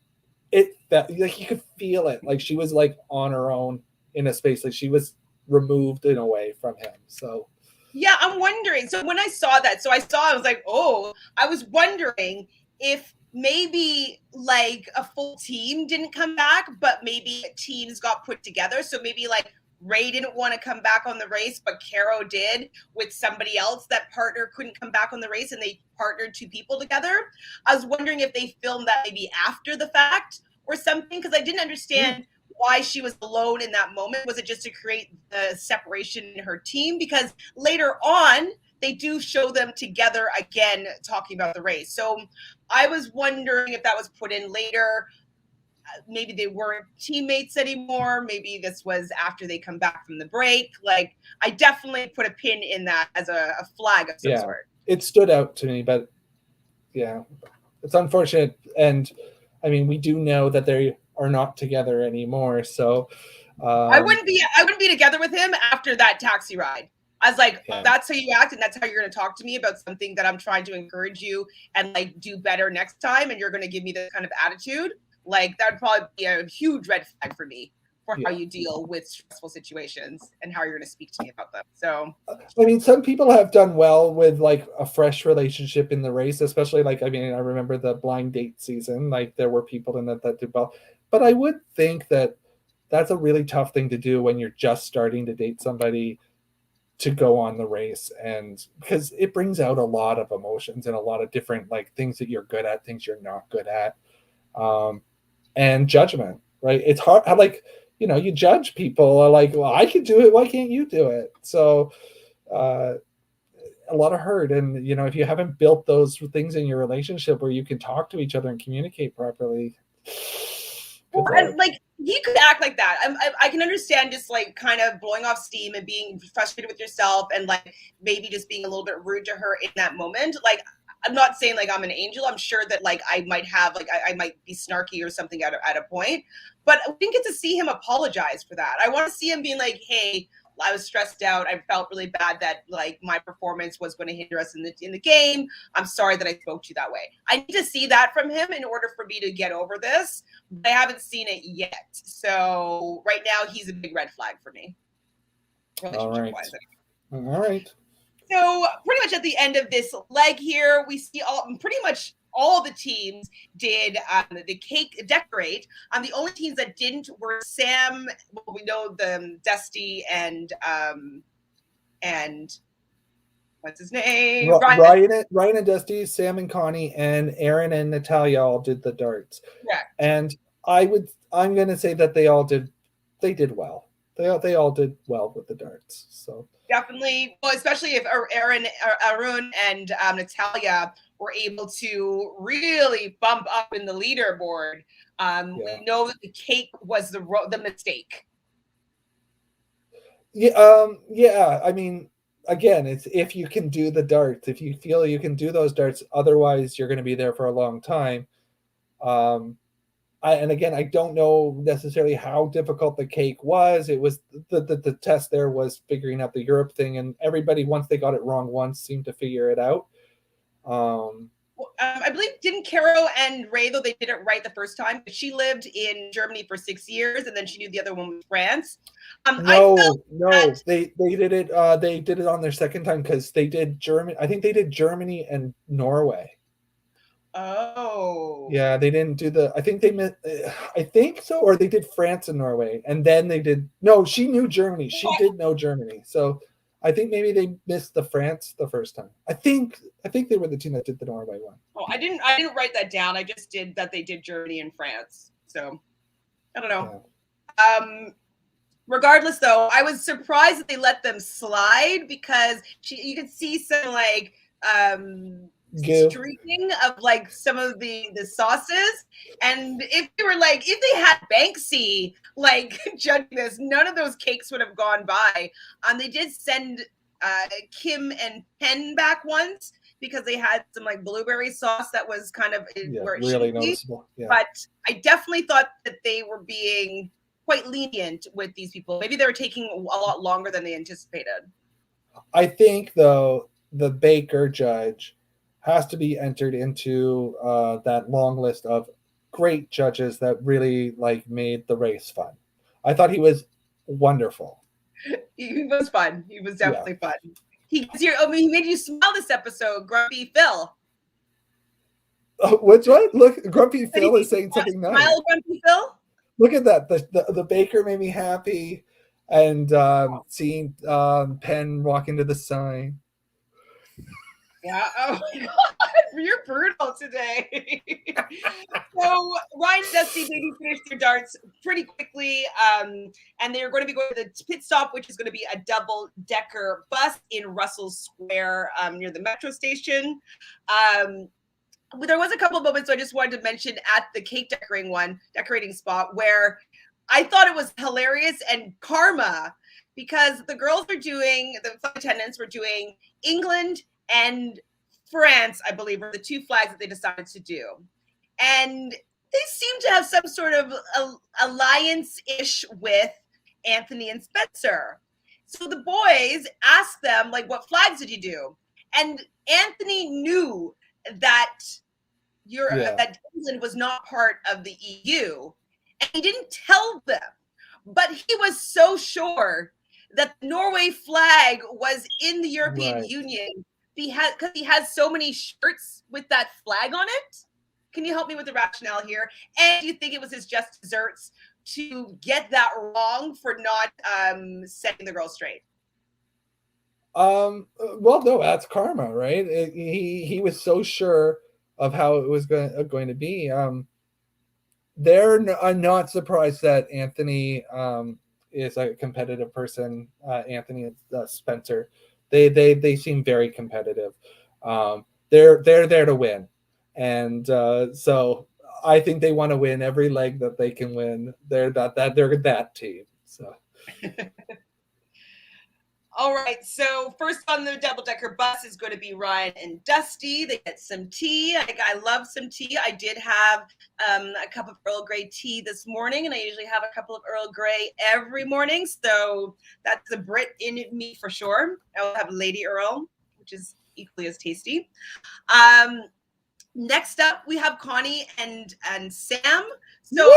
like you could feel it. Like she was like on her own in a space, like she was removed in a way from him. So yeah, I'm wondering. So when I saw that, I was like, oh, I was wondering if maybe like a full team didn't come back, but maybe teams got put together. So maybe like Ray didn't want to come back on the race, but Caro did with somebody else. That partner couldn't come back on the race, and they partnered 2 people together. I was wondering if they filmed that maybe after the fact or something, because I didn't understand why she was alone in that moment. Was it just to create the separation in her team? Because later on, they do show them together again talking about the race. So I was wondering if that was put in later. Maybe they weren't teammates anymore. Maybe this was after they come back from the break. Like, I definitely put a pin in that as a flag of some sort. it stood out to me, but yeah, it's unfortunate. And I mean, we do know that they are not together anymore. So I wouldn't be together with him after that taxi ride. I was like, oh, yeah, that's how you act, and that's how you're going to talk to me about something that I'm trying to encourage you and like do better next time, and you're going to give me this kind of attitude. Like that would probably be a huge red flag for me for how yeah. you deal with stressful situations and how you're going to speak to me about them. So I mean, some people have done well with like a fresh relationship in the race, especially like I mean, I remember the blind date season. Like there were people in that did well, but I would think that that's a really tough thing to do when you're just starting to date somebody to go on the race, and because it brings out a lot of emotions and a lot of different like things that you're good at, things you're not good at, um, and judgment. Right? It's hard. Like you judge people like, well, I can do it. Why can't you do it? So. Uh, a lot of hurt, and if you haven't built those things in your relationship where you can talk to each other and communicate properly, good luck. and like he could act like that. I can understand just like kind of blowing off steam and being frustrated with yourself and like maybe just being a little bit rude to her in that moment. Like I'm not saying like I'm an angel. I'm sure that like I might have like I might be snarky or something at a point, but I didn't get to see him apologize for that. I want to see him being like, hey, I was stressed out. I felt really bad that like my performance was going to hinder us in the game. I'm sorry that I spoke to you that way. I need to see that from him in order for me to get over this. But I haven't seen it yet. So right now he's a big red flag for me, All relationship right. wise. All right. So pretty much at the end of this leg here, we see pretty much all the teams did the cake decorate. The only teams that didn't were Sam. Well, we know the Dusty and what's his name, Ryan. Ryan and Dusty, Sam and Connie, and Aaron and Natalia all did the darts. Correct. And I'm gonna say that they did well. They all did well with the darts. So Definitely, well, especially if Arun and Natalia were able to really bump up in the leaderboard. yeah. We know that the cake was the mistake. Yeah. I mean, again, it's if you can do the darts, if you feel you can do those darts, otherwise you're going to be there for a long time. And again, I don't know necessarily how difficult the cake was. It was the test there was figuring out the Europe thing, and everybody once they got it wrong once seemed to figure it out. I believe didn't Caro and Ray, though they did it right the first time, but she lived in Germany for 6 years and then she knew the other one was France. No, they did it. They did it on their second time because they did Germany. I think they did Germany and Norway. Oh, yeah, they didn't do the. I think they meant. I think so, or they did France and Norway, and then they did. No, she knew Germany. She did know Germany, so I think maybe they missed the France the first time. I think they were the team that did the Norway one. Oh, I didn't write that down. I just did that they did Germany and France. So I don't know. Yeah. Regardless, though, I was surprised that they let them slide because you could see some like streaking of like some of the sauces, and if they had Banksy like judging this, none of those cakes would have gone by. They did send Kim and Penn back once because they had some like blueberry sauce that was kind of where it really should be. noticeable. Yeah. But I definitely thought that they were being quite lenient with these people. Maybe they were taking a lot longer than they anticipated. I think though the baker judge has to be entered into that long list of great judges that really like made the race fun. I thought he was wonderful. He was fun. He was definitely fun. He made you smile this episode, Grumpy Phil. Which one? Look, Grumpy Phil is saying something nice. Smile, Grumpy Phil. Look at that. The baker made me happy, and seeing Penn walk into the sign. Yeah. Oh my God, you're brutal today. So Ryan and Dusty maybe finished their darts pretty quickly, and they're going to be going to the pit stop, which is going to be a double-decker bus in Russell Square near the metro station. There was a couple of moments I just wanted to mention at the cake decorating spot where I thought it was hilarious and karma because the girls the attendants were doing England and France, I believe, were the two flags that they decided to do. And they seem to have some sort of alliance-ish with Anthony and Spencer. So the boys asked them, like, what flags did you do? And Anthony knew that that England was not part of the EU, and he didn't tell them. But he was so sure that the Norway flag was in the European Union because he has so many shirts with that flag on it. Can you help me with the rationale here? And do you think it was his just desserts to get that wrong for not setting the girl straight? Well, no, that's karma, right? He was so sure of how it was going to be. I'm not surprised that Anthony is a competitive person. Anthony and Spencer, they seem very competitive. They're there to win, and so I think they want to win every leg that they can win. They're that team. So. All right, so first on the double-decker bus is going to be Ryan and Dusty. They get some tea. I love some tea. I did have a cup of Earl Grey tea this morning, and I usually have a couple of Earl Grey every morning, so that's the Brit in me for sure. I will have Lady Earl, which is equally as tasty. Next up, we have Connie and Sam. So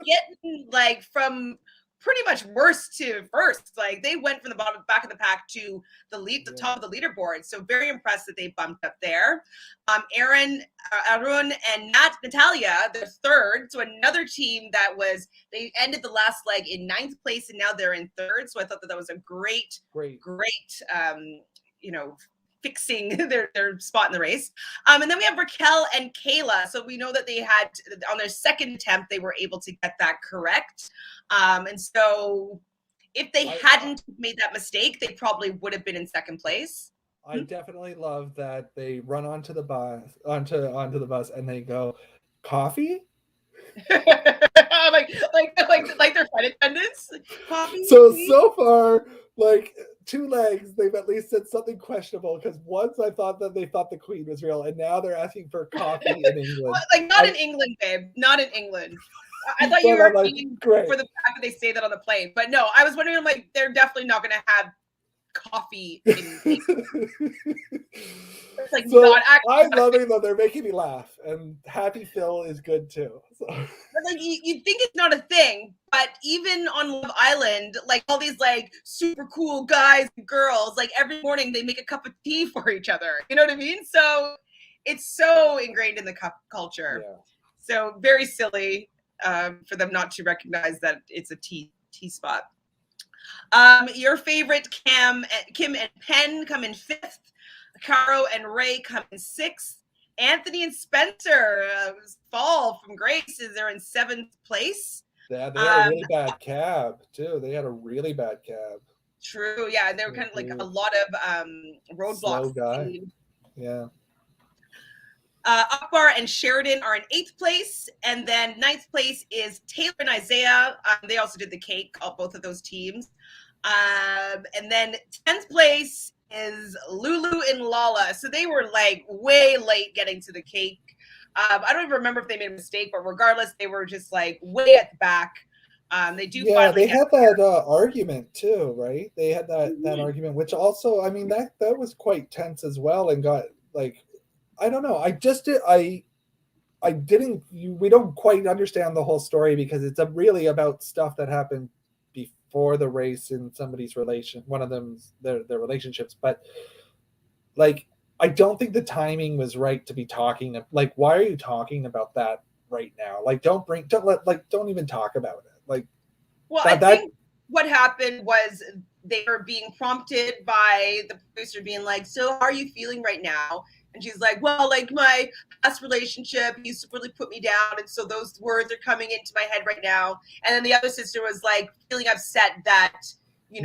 getting like from pretty much worst to first. Like they went from the back of the pack to the top of the leaderboard. So very impressed that they bumped up there. Arun and Natalia, they're third. So another team they ended the last leg in 9th place and now they're in 3rd. So I thought that was a great, fixing their spot in the race. And then we have Raquel and Kayla. So we know that they had, on their second attempt, they were able to get that correct. And so if they hadn't made that mistake, they probably would have been in 2nd place. I definitely love that they run onto the bus and they go, coffee? like their flight attendants. Coffee. So far, like 2 legs, they've at least said something questionable. Because once I thought that they thought the Queen was real, and now they're asking for coffee in England. Not in England, babe. Not in England. I thought you were meaning for the fact that they say that on the plane, but no, I was wondering. I'm like, they're definitely not going to have coffee in England. It's like so not actually. I'm loving them. They're making me laugh, and Happy Phil is good too. So. But like you think it's not a thing, but even on Love Island, like all these like super cool guys and girls, like every morning they make a cup of tea for each other. You know what I mean? So it's so ingrained in the culture. Yeah. So very silly for them not to recognize that it's a tea spot. Your favorite Kim and Penn come in 5th. Caro and Ray come in 6th. Anthony and Spencer fall from grace. They're in 7th place. Yeah, they had a really bad cab too. They had a really bad cab. True. Yeah, they were kind of like a lot of roadblocks. Slow guy. Yeah. Akbar and Sheridan are in 8th place, and then 9th place is Taylor and Isaiah. They also did the cake, both of those teams. And then 10th place is Lulu and Lala. So they were like way late getting to the cake. I don't even remember if they made a mistake, but regardless, they were just like way at the back. They do. Yeah, they had that argument too, right? They had that argument, which also, I mean, that was quite tense as well, and got like, I don't know. We don't quite understand the whole story because it's really about stuff that happened before the race in somebody's one of them's their relationships. But like, I don't think the timing was right to be talking. Like, why are you talking about that right now? Like, don't even talk about it. Like, well, I think what happened was they were being prompted by the producer being like, so how are you feeling right now? And she's like, well, like my past relationship used to really put me down. And so those words are coming into my head right now. And then the other sister was like feeling upset that, she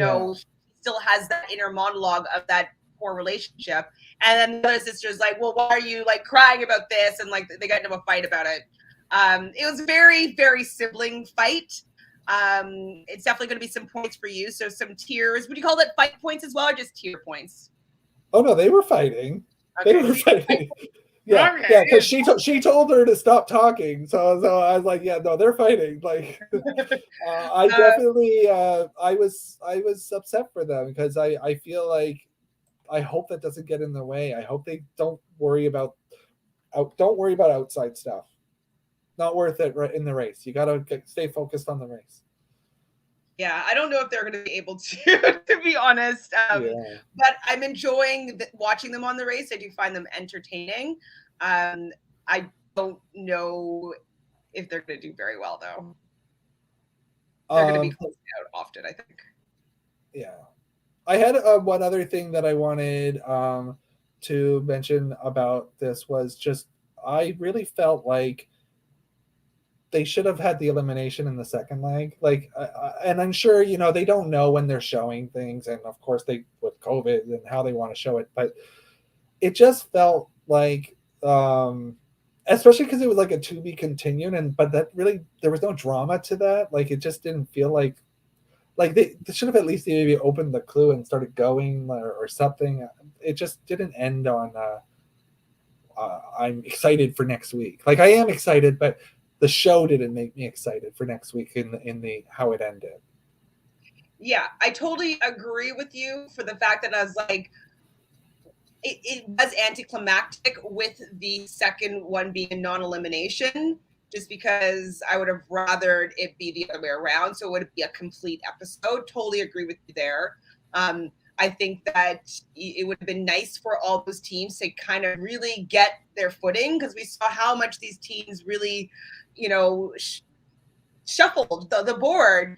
still has that inner monologue of that poor relationship. And then the other sister's like, well, why are you like crying about this? And like they got into a fight about it. It was a very, very sibling fight. It's definitely going to be some points for you. So some tiers. Would you call that fight points as well, or just tier points? Oh no, they were fighting. Okay. They were fighting. Yeah, Okay. yeah, because she told her to stop talking. So I was like, yeah, no, they're fighting. Like, I definitely, I was upset for them because I feel like I hope that doesn't get in the way. I hope they don't worry about outside stuff. Not worth it in the race. You gotta stay focused on the race. Yeah, I don't know if they're going to be able to be honest. But I'm enjoying watching them on the race. I do find them entertaining. I don't know if they're going to do very well, though. They're going to be closing out often, I think. Yeah. I had one other thing that I wanted to mention about this was just I really felt like they should have had the elimination in the second leg. Like, and I'm sure, they don't know when they're showing things. And of course they, with COVID and how they want to show it, but it just felt like, especially because it was like a to be continued but that really, there was no drama to that. Like, it just didn't feel like they should have at least maybe opened the clue and started going or something. It just didn't end on, I'm excited for next week. Like, I am excited, but the show didn't make me excited for next week in the how it ended. Yeah, I totally agree with you for the fact that I was like, it was anticlimactic with the second one being a non-elimination, just because I would have rathered it be the other way around. So it would be a complete episode. Totally agree with you there. I think that it would have been nice for all those teams to kind of really get their footing, because we saw how much these teams really, shuffled the board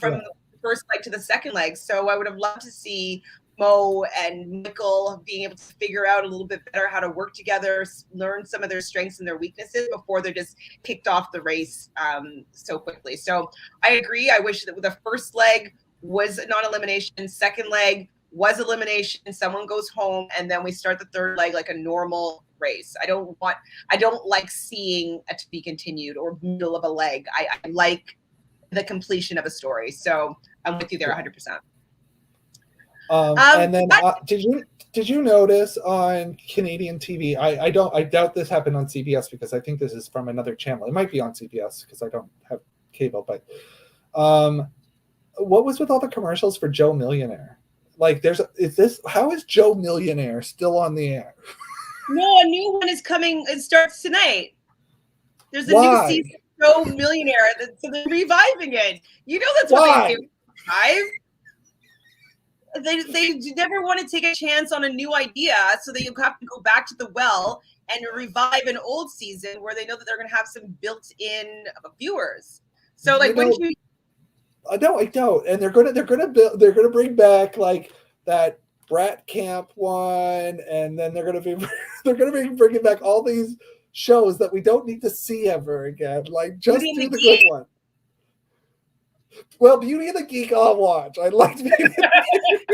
from the first leg to the second leg. So I would have loved to see Mo and Michael being able to figure out a little bit better how to work together, learn some of their strengths and their weaknesses before they're just kicked off the race so quickly. So I agree. I wish that the first leg was non-elimination, second leg was elimination, someone goes home, and then we start the third leg like a normal race. I don't like seeing a to be continued or middle of a leg. I like the completion of a story. So I'm with you there 100%. And then did you notice on Canadian TV? I doubt this happened on CBS because I think this is from another channel. It might be on CBS because I don't have cable. But what was with all the commercials for Joe Millionaire? Like, how is Joe Millionaire still on the air? No, a new one is coming. It starts tonight. There's a new season of Joe Millionaire, so they're reviving it. You know that's what they do. They never want to take a chance on a new idea, so that you have to go back to the well and revive an old season where they know that they're going to have some built-in viewers. So, like, when you no, I don't. And they're gonna bring back like that Brat Camp one, and then they're gonna be bringing back all these shows that we don't need to see ever again. Like, just do the good one. Well, Beauty and the Geek I'll watch. I liked Beauty and the Geek.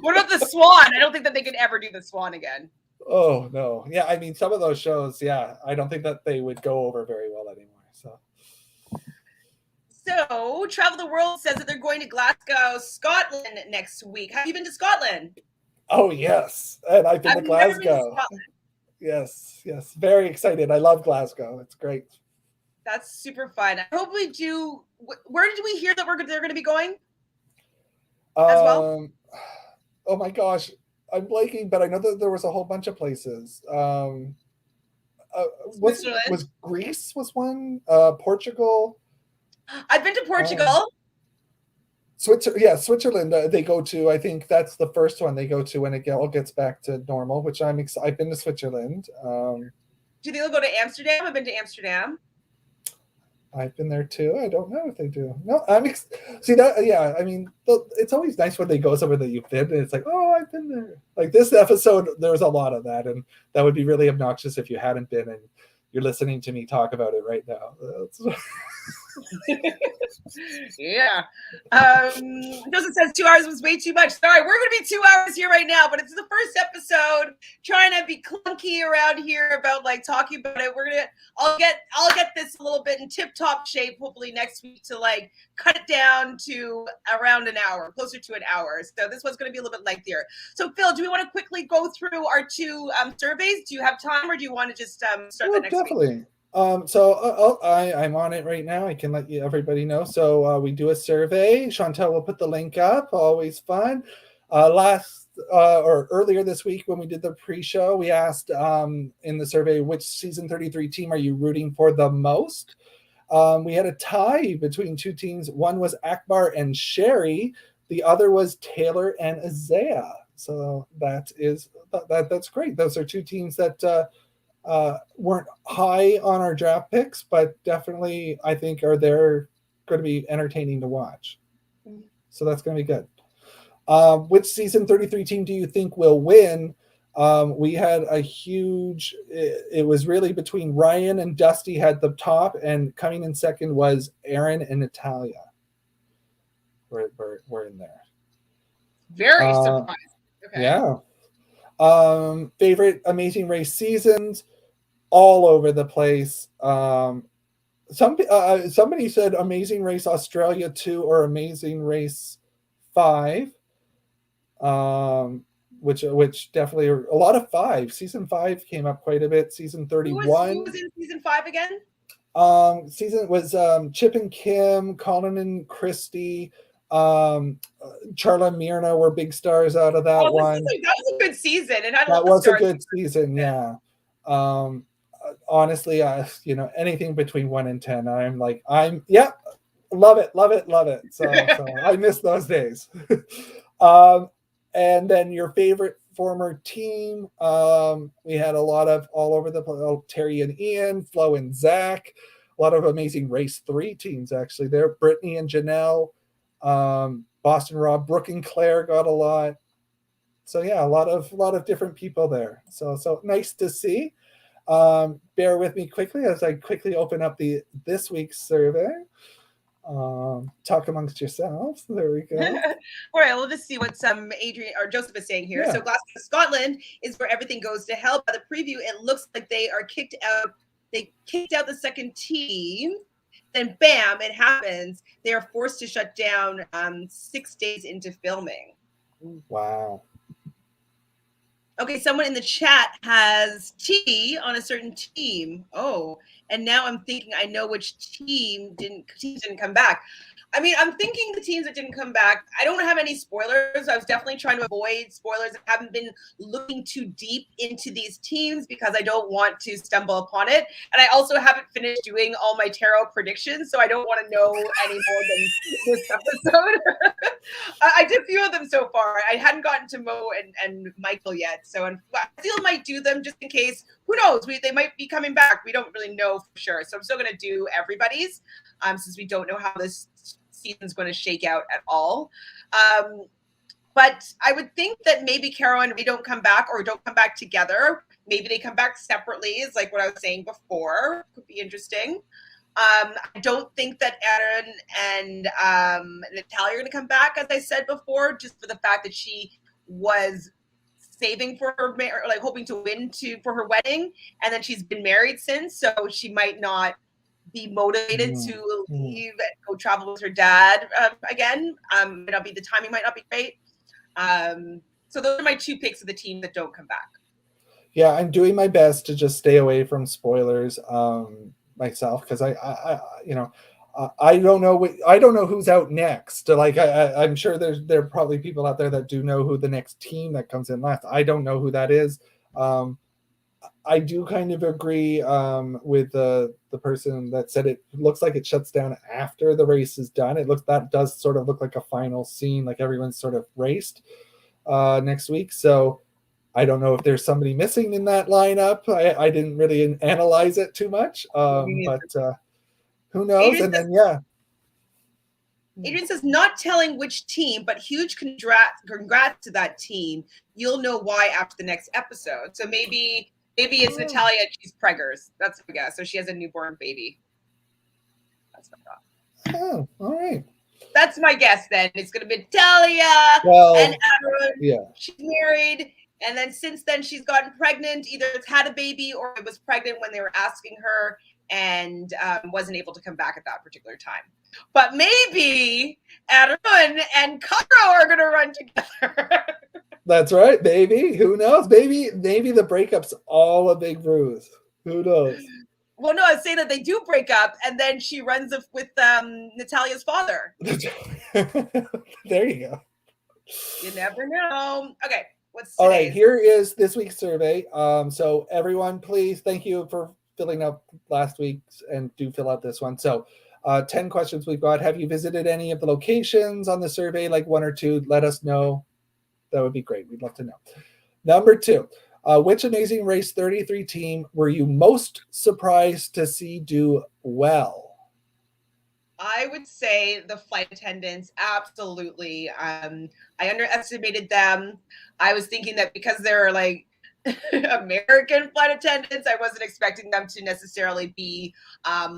What about the Swan? I don't think that they could ever do the Swan again. Oh no. Yeah, I mean, some of those shows, yeah, I don't think that they would go over very well anymore. So, Travel the World says that they're going to Glasgow, Scotland next week. Have you been to Scotland? Oh, yes. And I've been to Glasgow. Yes. Very excited. I love Glasgow. It's great. That's super fun. I hope we do. Where did we hear that they're going to be going as well? Oh my gosh. I'm blanking, but I know that there was a whole bunch of places. Was Greece was one? Portugal. I've been to Portugal. Switzerland. They go to. I think that's the first one they go to when it all gets back to normal. Which I've been to Switzerland. Do they go to Amsterdam? I've been to Amsterdam. I've been there too. I don't know if they do. No, see that. Yeah, I mean, it's always nice when they go somewhere that you've been, and it's like, oh, I've been there. Like this episode, there's a lot of that, and that would be really obnoxious if you hadn't been and you're listening to me talk about it right now. Yeah. Joseph says 2 hours was way too much. Sorry, we're going to be 2 hours here right now, but it's the first episode. Trying to be clunky around here about like talking about it. I'll get this a little bit in tip-top shape hopefully next week to like cut it down to around an hour, closer to an hour. So this one's going to be a little bit lengthier. So Phil, do we want to quickly go through our two surveys? Do you have time, or do you want to just start the next definitely. week? So I'm on it right now. I can let everybody know. So we do a survey. Chantele will put the link up. Always fun. Earlier this week when we did the pre-show, we asked in the survey, which season 33 team are you rooting for the most? We had a tie between two teams. One was Akbar and Sherry. The other was Taylor and Isaiah. So that's great. Those are two teams that weren't high on our draft picks, but definitely I think are going to be entertaining to watch. So that's going to be good. Which season 33 team do you think will win? We had a huge, it was really between Ryan and Dusty had the top, and coming in second was Aaron and Natalia. We're in there. Very surprised. Okay. Yeah. Favorite Amazing Race seasons, all over the place. Somebody said Amazing Race Australia 2 or Amazing Race 5. Which definitely are a lot of 5. Season 5 came up quite a bit. Season 31. Who was in season 5 again? Season was Chip and Kim, Colin and Christy, Charla and Myrna were big stars out of that one. That was a good season. That was a good season, yeah. Honestly, anything between 1 and 10, love it. So I miss those days. And then your favorite former team, we had a lot of all over the place. Terry and Ian, Flo and Zach, a lot of Amazing Race 3 teams actually there. Brittany and Janelle, Boston Rob, Brooke and Claire got a lot. So yeah, a lot of different people there. So nice to see. Bear with me quickly as I quickly open up this week's survey. Talk amongst yourselves. There we go. All right, we'll just see what Adrian or Joseph is saying here. Yeah. So Glasgow, Scotland is where everything goes to hell. By the preview, it looks like they are kicked out. They kicked out the second team. Then bam, it happens. They are forced to shut down 6 days into filming. Wow. Okay, someone in the chat has T on a certain team. Oh, and now I'm thinking I know which teams didn't come back. I mean, I'm thinking the teams that didn't come back. I don't have any spoilers. I was definitely trying to avoid spoilers. I haven't been looking too deep into these teams because I don't want to stumble upon it. And I also haven't finished doing all my tarot predictions, so I don't want to know any more than this episode. I did a few of them so far. I hadn't gotten to Mo and Michael yet, so I still might do them just in case. Who knows? They might be coming back. We don't really know for sure. So I'm still going to do everybody's since we don't know how this season's going to shake out at all. But I would think that maybe Carol and Ray don't come back or don't come back together. Maybe they come back separately, is like what I was saying before. Could be interesting. I don't think that Aaron and Natalia are going to come back, as I said before, just for the fact that she was saving for her, like hoping to win for her wedding, and then she's been married since, so she might not be motivated to leave and go travel with her dad again. The timing might not be great. So those are my 2 picks of the team that don't come back. Yeah, I'm doing my best to just stay away from spoilers myself because I don't know who's out next. Like I'm sure there are probably people out there that do know who the next team that comes in last. I don't know who that is. I do kind of agree with the person that said it looks like it shuts down after the race is done. That does sort of look like a final scene, like everyone's sort of raced next week. So I don't know if there's somebody missing in that lineup. I didn't really analyze it too much, but who knows? Adrian says, not telling which team, but huge congrats to that team. You'll know why after the next episode. So maybe it's Natalia and she's preggers. That's what I guess. So she has a newborn baby. That's what I thought. Oh, all right. That's my guess then. It's going to be Talia and Aaron. Yeah. She's married. And then since then, she's gotten pregnant. Either it's had a baby or it was pregnant when they were asking her and wasn't able to come back at that particular time. But maybe Aaron and Karo are going to run together. That's right, baby. Who knows? Maybe the breakup's all a big ruse. Who knows? Well, no, I was saying that they do break up, and then she runs with Natalia's father. There you go. You never know. Okay, what's all right? Here is this week's survey. So everyone, please, thank you for filling out last week's, and do fill out this one. So 10 questions we've got. Have you visited any of the locations on the survey, like 1 or 2? Let us know. That would be great. We'd love to know. Number 2. Which Amazing Race 33 team were you most surprised to see do well? I would say the flight attendants, absolutely. I underestimated them. I was thinking that because they're like American flight attendants, I wasn't expecting them to necessarily be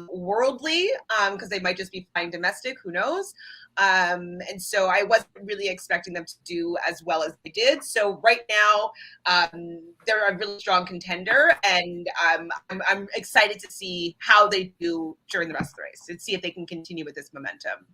worldly, because they might just be flying domestic, who knows? And so I wasn't really expecting them to do as well as they did. So right now, they're a really strong contender, and I'm excited to see how they do during the rest of the race and see if they can continue with this momentum.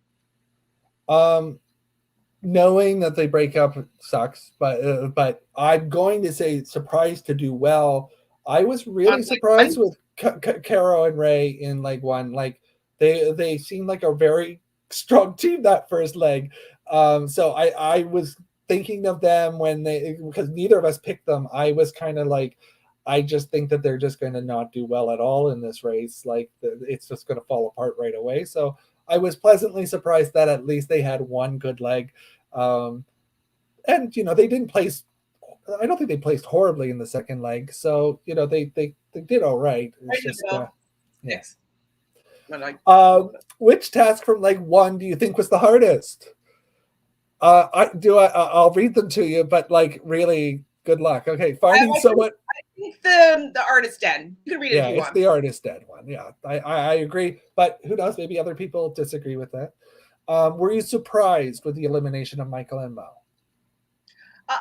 Knowing that they break up sucks, but I'm going to say surprised to do well. I was really surprised with Caro and Ray in leg 1. Like they seemed like a very strong team that first leg. So I was thinking of them because neither of us picked them. I was kind of like, I just think that they're just going to not do well at all in this race. Like it's just going to fall apart right away. So I was pleasantly surprised that at least they had one good leg. And they didn't place. I don't think they placed horribly in the second leg. So they did all right. It's just yes. Which task from leg 1 do you think was the hardest? I'll read them to you, but like really good luck. Okay, finding someone. I think the artist den. You can read it if you want. It's the artist den one. Yeah, I agree. But who knows? Maybe other people disagree with that. Were you surprised with the elimination of Michael and Mo?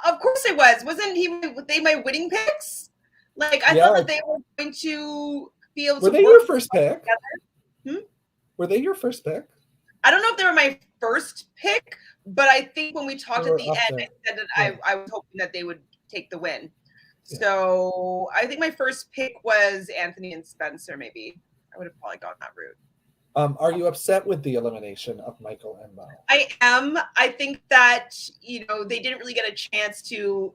Of course I was. Wasn't they my winning picks? Like I thought that they were going to be able to. Were they your first pick? Were they your first pick? I don't know if they were my first pick, but I think when we talked at the end, I said that I was hoping that they would take the win. Yeah. So I think my first pick was Anthony and Spencer. Maybe I would have probably gone that route. Are you upset with the elimination of Michael and Mo? I am. I think that they didn't really get a chance to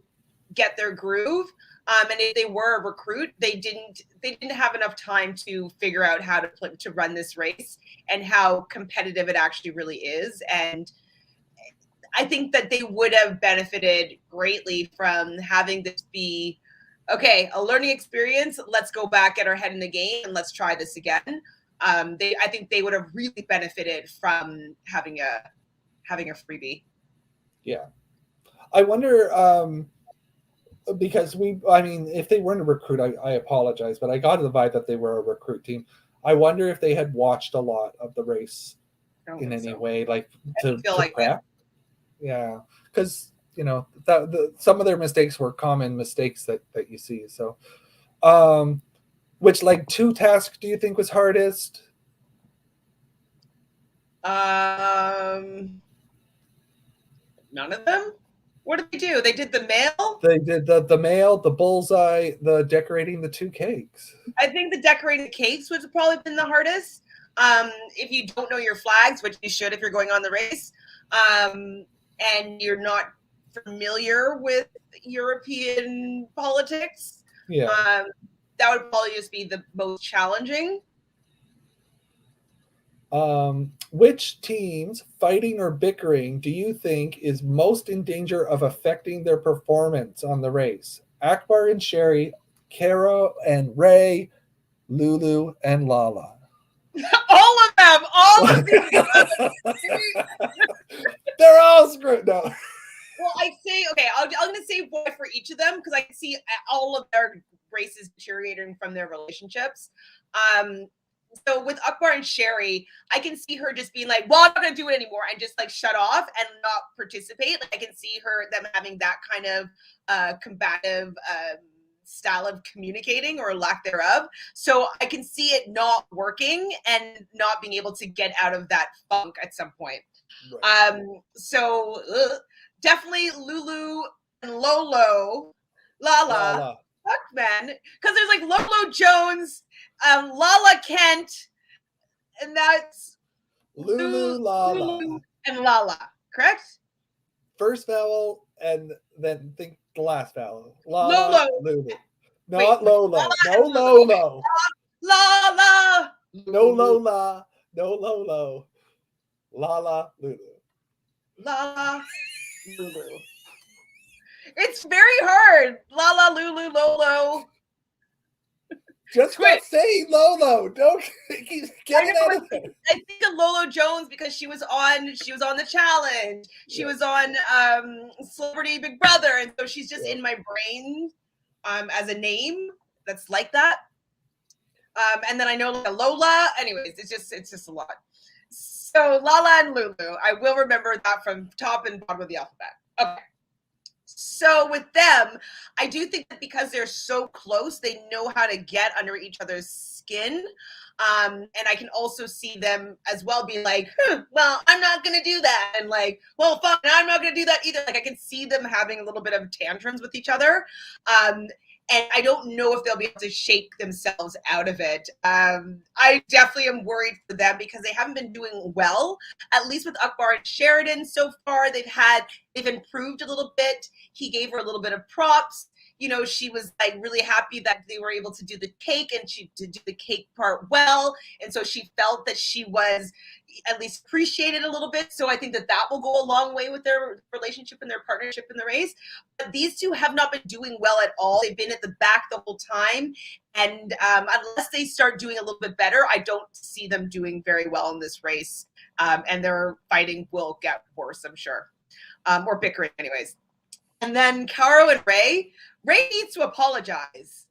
get their groove. And if they were a recruit, they didn't have enough time to figure out how to run this race and how competitive it actually really is. And I think that they would have benefited greatly from having this be, okay, a learning experience. Let's go back, get our head in the game, and let's try this again. I think they would have really benefited from having a freebie. Yeah, I wonder. Because if they weren't a recruit, I apologize, but I got the vibe that they were a recruit team. I wonder if they had watched a lot of the race in any way, like to prep. Yeah, because some of their mistakes were common mistakes that you see. So, which leg 2 task do you think was hardest? None of them. What did they do? They did the mail? They did the mail, the bullseye, the decorating the 2 cakes. I think the decorating the cakes would have probably been the hardest. If you don't know your flags, which you should if you're going on the race, and you're not familiar with European politics, that would probably just be the most challenging. Which teams fighting or bickering do you think is most in danger of affecting their performance on the race? Akbar and Sherry, Caro and Ray, Lulu and Lala. All of them. All of these. They're all screwed. No. Well, I say, okay, I'm going to say boy for each of them because I can see all of their races deteriorating from their relationships. So with Akbar and Sherry, I can see her just being like, well, I'm not going to do it anymore, and just like shut off and not participate. Like I can see them having that kind of combative style of communicating or lack thereof. So I can see it not working and not being able to get out of that funk at some point. Right. So definitely Lulu and Lolo, Lala. Fuck, man. Because there's like Lolo Jones, Lala Kent, and that's Lulu, Lala. Lulu and Lala, correct? First vowel, and then think the last vowel. Lala, Lulu. Not Lolo. No Lolo. Lala. No Lola. No Lolo. Lala, Lulu. Lala, Lulu. It's very hard. Lala, Lulu, Lolo. Just quit saying Lolo. Don't get it out of there. I think of Lolo Jones because she was on the challenge. She was on Celebrity Big Brother, and so she's just in my brain as a name that's like that. And then I know like Lola. Anyways, it's just a lot. So Lala and Lulu, I will remember that from top and bottom of the alphabet. Okay. So with them, I do think that because they're so close, they know how to get under each other's skin. And I can also see them as well be like, well, I'm not going to do that. And like, well, fine, I'm not going to do that either. Like I can see them having a little bit of tantrums with each other. And I don't know if they'll be able to shake themselves out of it. I definitely am worried for them because they haven't been doing well, at least with Akbar and Sheridan so far. They've improved a little bit. He gave her a little bit of props. You know, she was like really happy that they were able to do the cake, and she did do the cake part well. And so she felt that she was at least appreciated a little bit. So I think that will go a long way with their relationship and their partnership in the race. But these two have not been doing well at all. They've been at the back the whole time. And unless they start doing a little bit better, I don't see them doing very well in this race. And their fighting will get worse, I'm sure. Or bickering anyways. And then Caro and Ray needs to apologize.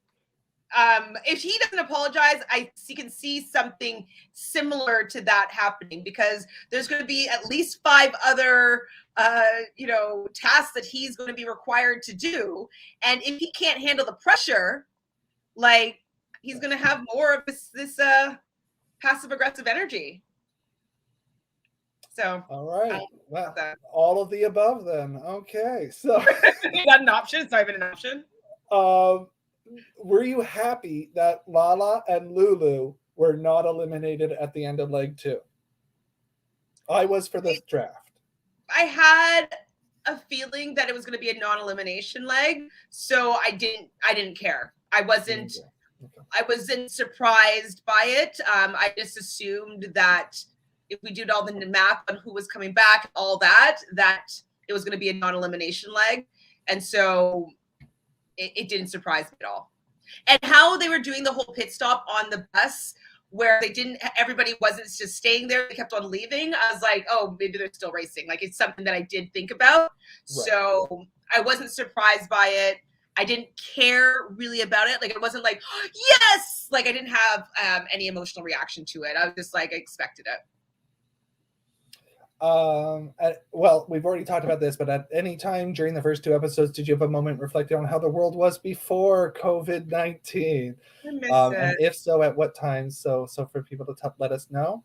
If he doesn't apologize, I can see something similar to that happening, because there's going to be at least 5 other, tasks that he's going to be required to do. And if he can't handle the pressure, like he's going to have more of this passive aggressive energy. So, all right. Well, all of the above then. Okay. So, is that an option? It's not even an option. Were you happy that Lala and Lulu were not eliminated at the end of leg 2? I was for this draft. I had a feeling that it was going to be a non-elimination leg, so I didn't care. I wasn't surprised by it. I just assumed that if we did all the math on who was coming back, all that it was going to be a non-elimination leg. And so it didn't surprise me at all. And how they were doing the whole pit stop on the bus, where everybody wasn't just staying there, they kept on leaving. I was like, oh, maybe they're still racing. Like, it's something that I did think about. Right. So I wasn't surprised by it. I didn't care really about it. Like, it wasn't like, oh, yes! Like, I didn't have any emotional reaction to it. I was just like, I expected it. Well, we've already talked about this, but at any time during the first 2 episodes, did you have a moment reflecting on how the world was before COVID-19? And if so, at what times? So for people to let us know.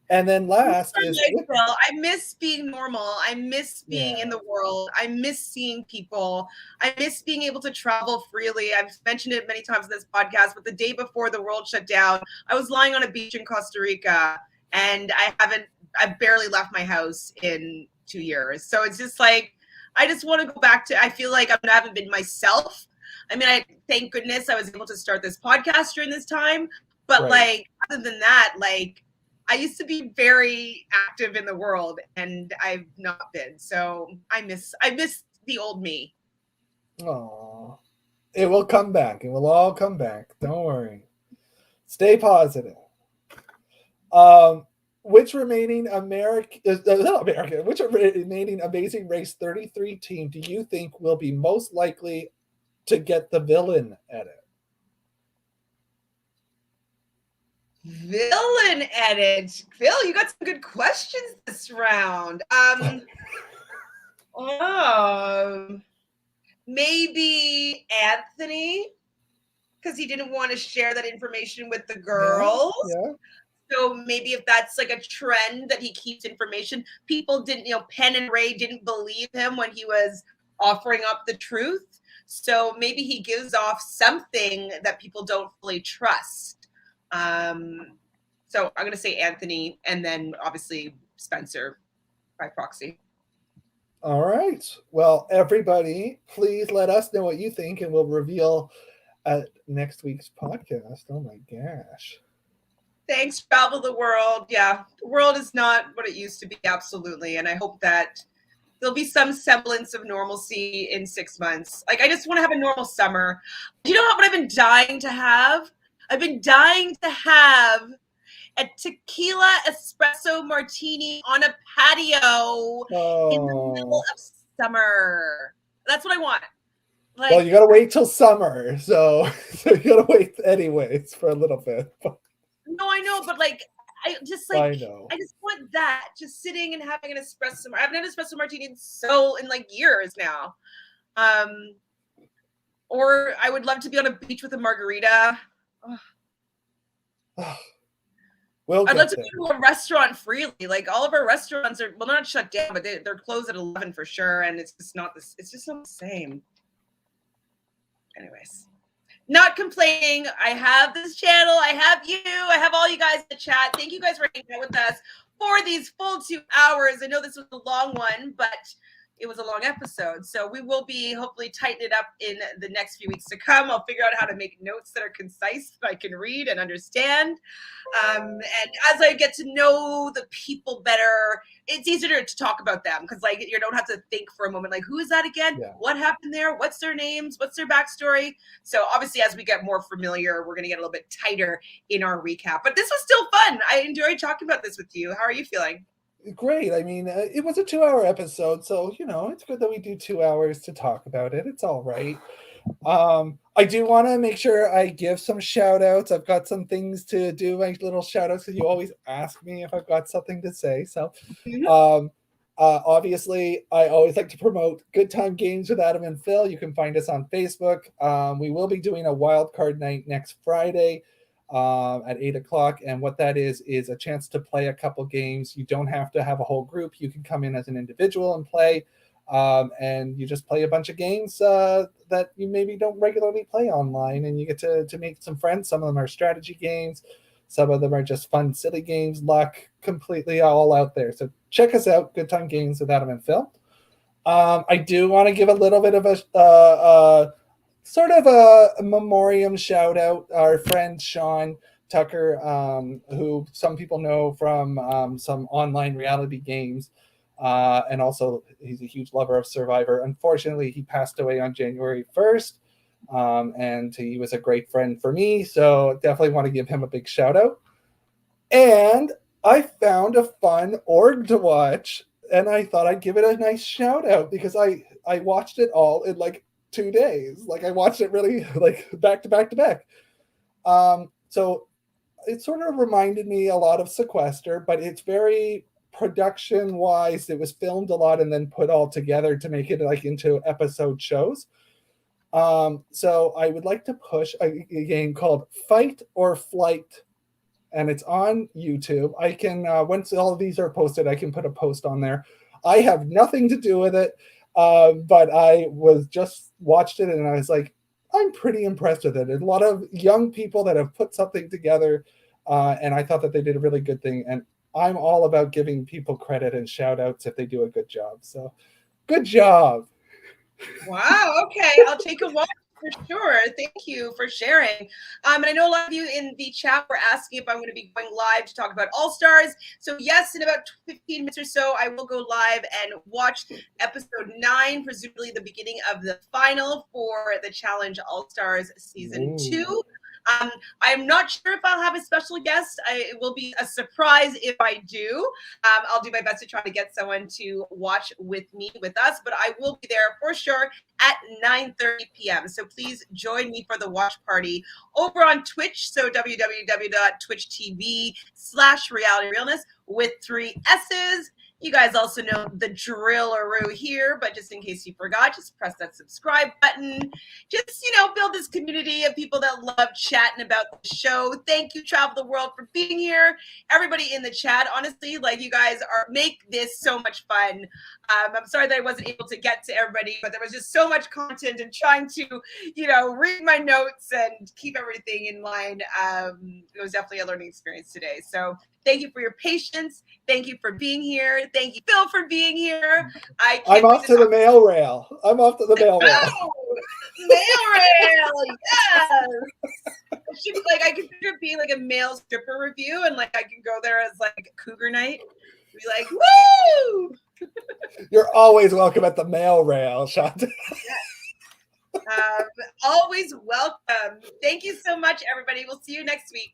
And then last is, I miss being normal. I miss being in the world. I miss seeing people. I miss being able to travel freely. I've mentioned it many times in this podcast, but the day before the world shut down, I was lying on a beach in Costa Rica, and I've barely left my house in 2 years. So it's just like, I just want to go back to, I feel like I haven't been myself. I mean, thank goodness I was able to start this podcast during this time. But right. Like, other than that, like, I used to be very active in the world, and I've not been. So I miss the old me. Oh, it will come back. It will all come back. Don't worry. Stay positive. Which remaining Amazing Race 33 team do you think will be most likely to get the villain edit? Villain edit. Phil, you got some good questions this round. Maybe Anthony, because he didn't want to share that information with the girls. Yeah. So maybe if that's like a trend that he keeps information, people didn't, Penn and Ray didn't believe him when he was offering up the truth. So maybe he gives off something that people don't fully trust. So I'm going to say Anthony, and then obviously Spencer by proxy. All right. Well, everybody, please let us know what you think, and we'll reveal at next week's podcast. Oh my gosh. Thanks, travel the world. Yeah, the world is not what it used to be, absolutely. And I hope that there'll be some semblance of normalcy in 6 months. Like, I just want to have a normal summer. Do you know what I've been dying to have? I've been dying to have a tequila espresso martini on a patio in the middle of summer. That's what I want. Like, well, you gotta wait till summer, so you gotta wait anyways for a little bit. No, I know, but like, I just want that, just sitting and having an espresso. I haven't had an espresso martini in like years now. Or I would love to be on a beach with a margarita. I'd love to go to a restaurant freely. Like, all of our restaurants are, well, not shut down, but they're closed at 11 for sure, and it's just not this. It's just not the same. Anyways, not complaining. I have this channel. I have you. I have all you guys in the chat. Thank you guys for hanging out with us for these full 2 hours. I know this was a long one, but it was a long episode. So we will be hopefully tighten it up in the next few weeks to come. I'll figure out how to make notes that are concise that I can read and understand. And as I get to know the people better, it's easier to talk about them, because like, you don't have to think for a moment, like, who is that again? Yeah. What happened there? What's their names? What's their backstory? So obviously, as we get more familiar, we're going to get a little bit tighter in our recap. But this was still fun. I enjoyed talking about this with you. How are you feeling? Great. I mean, it was a 2-hour episode, so it's good that we do 2 hours to talk about it. It's all right. I do want to make sure I give some shout outs. I've got some things to do, like little shout outs, because you always ask me if I've got something to say. So obviously, I always like to promote Good Time Games with Adam and Phil. You can find us on Facebook. We will be doing a wild card night next Friday at 8:00, and what that is a chance to play a couple games. You don't have to have a whole group. You can come in as an individual and play, and you just play a bunch of games that you maybe don't regularly play online, and you get to make some friends. Some of them are strategy games, some of them are just fun, silly games, luck, completely all out there. So check us out, Good Time Games with Adam and Phil. I do want to give a little bit of a sort of a memoriam shout out. Our friend Sean Tucker, who some people know from some online reality games, and also he's a huge lover of Survivor. Unfortunately, he passed away on January 1st, and he was a great friend for me, so definitely want to give him a big shout out. And I found a fun org to watch, and I thought I'd give it a nice shout out, because I watched it all in like 2 days. Like, I watched it really like back to back to back. So it sort of reminded me a lot of Sequester, but it's very production wise. It was filmed a lot and then put all together to make it like into episode shows. So I would like to push a game called Fight or Flight, and it's on YouTube. I can once all of these are posted, I can put a post on there. I have nothing to do with it. But I was just watched it and I was like, I'm pretty impressed with it. There's a lot of young people that have put something together, and I thought that they did a really good thing. And I'm all about giving people credit and shout outs if they do a good job. So good job. Wow. Okay. I'll take a watch for sure. Thank you for sharing. And I know a lot of you in the chat were asking if I'm going to be going live to talk about All Stars. So yes, in about 15 minutes or so, I will go live and watch episode 9, presumably the beginning of the final for the Challenge All Stars season 2. I'm not sure if I'll have a special guest. It will be a surprise if I do. I'll do my best to try to get someone to watch with us, but I will be there for sure at 9:30 p.m. So please join me for the watch party over on Twitch. So www.twitch.tv/realityrealness with 3 S's. You guys also know the drill-aroo here, but just in case you forgot, just press that subscribe button. Just, build this community of people that love chatting about the show. Thank you, Travel the World, for being here. Everybody in the chat, honestly, you guys make this so much fun. I'm sorry that I wasn't able to get to everybody, but there was just so much content and trying to, read my notes and keep everything in line. It was definitely a learning experience today. So thank you for your patience. Thank you for being here. Thank you, Phil, for being here. I'm off to the mail rail. Oh, mail rail, yes. I could picture it being a male stripper review, and I can go there as cougar night. Be like, woo! You're always welcome at the mail rail, Chantele. Always welcome. Thank you so much, everybody. We'll see you next week.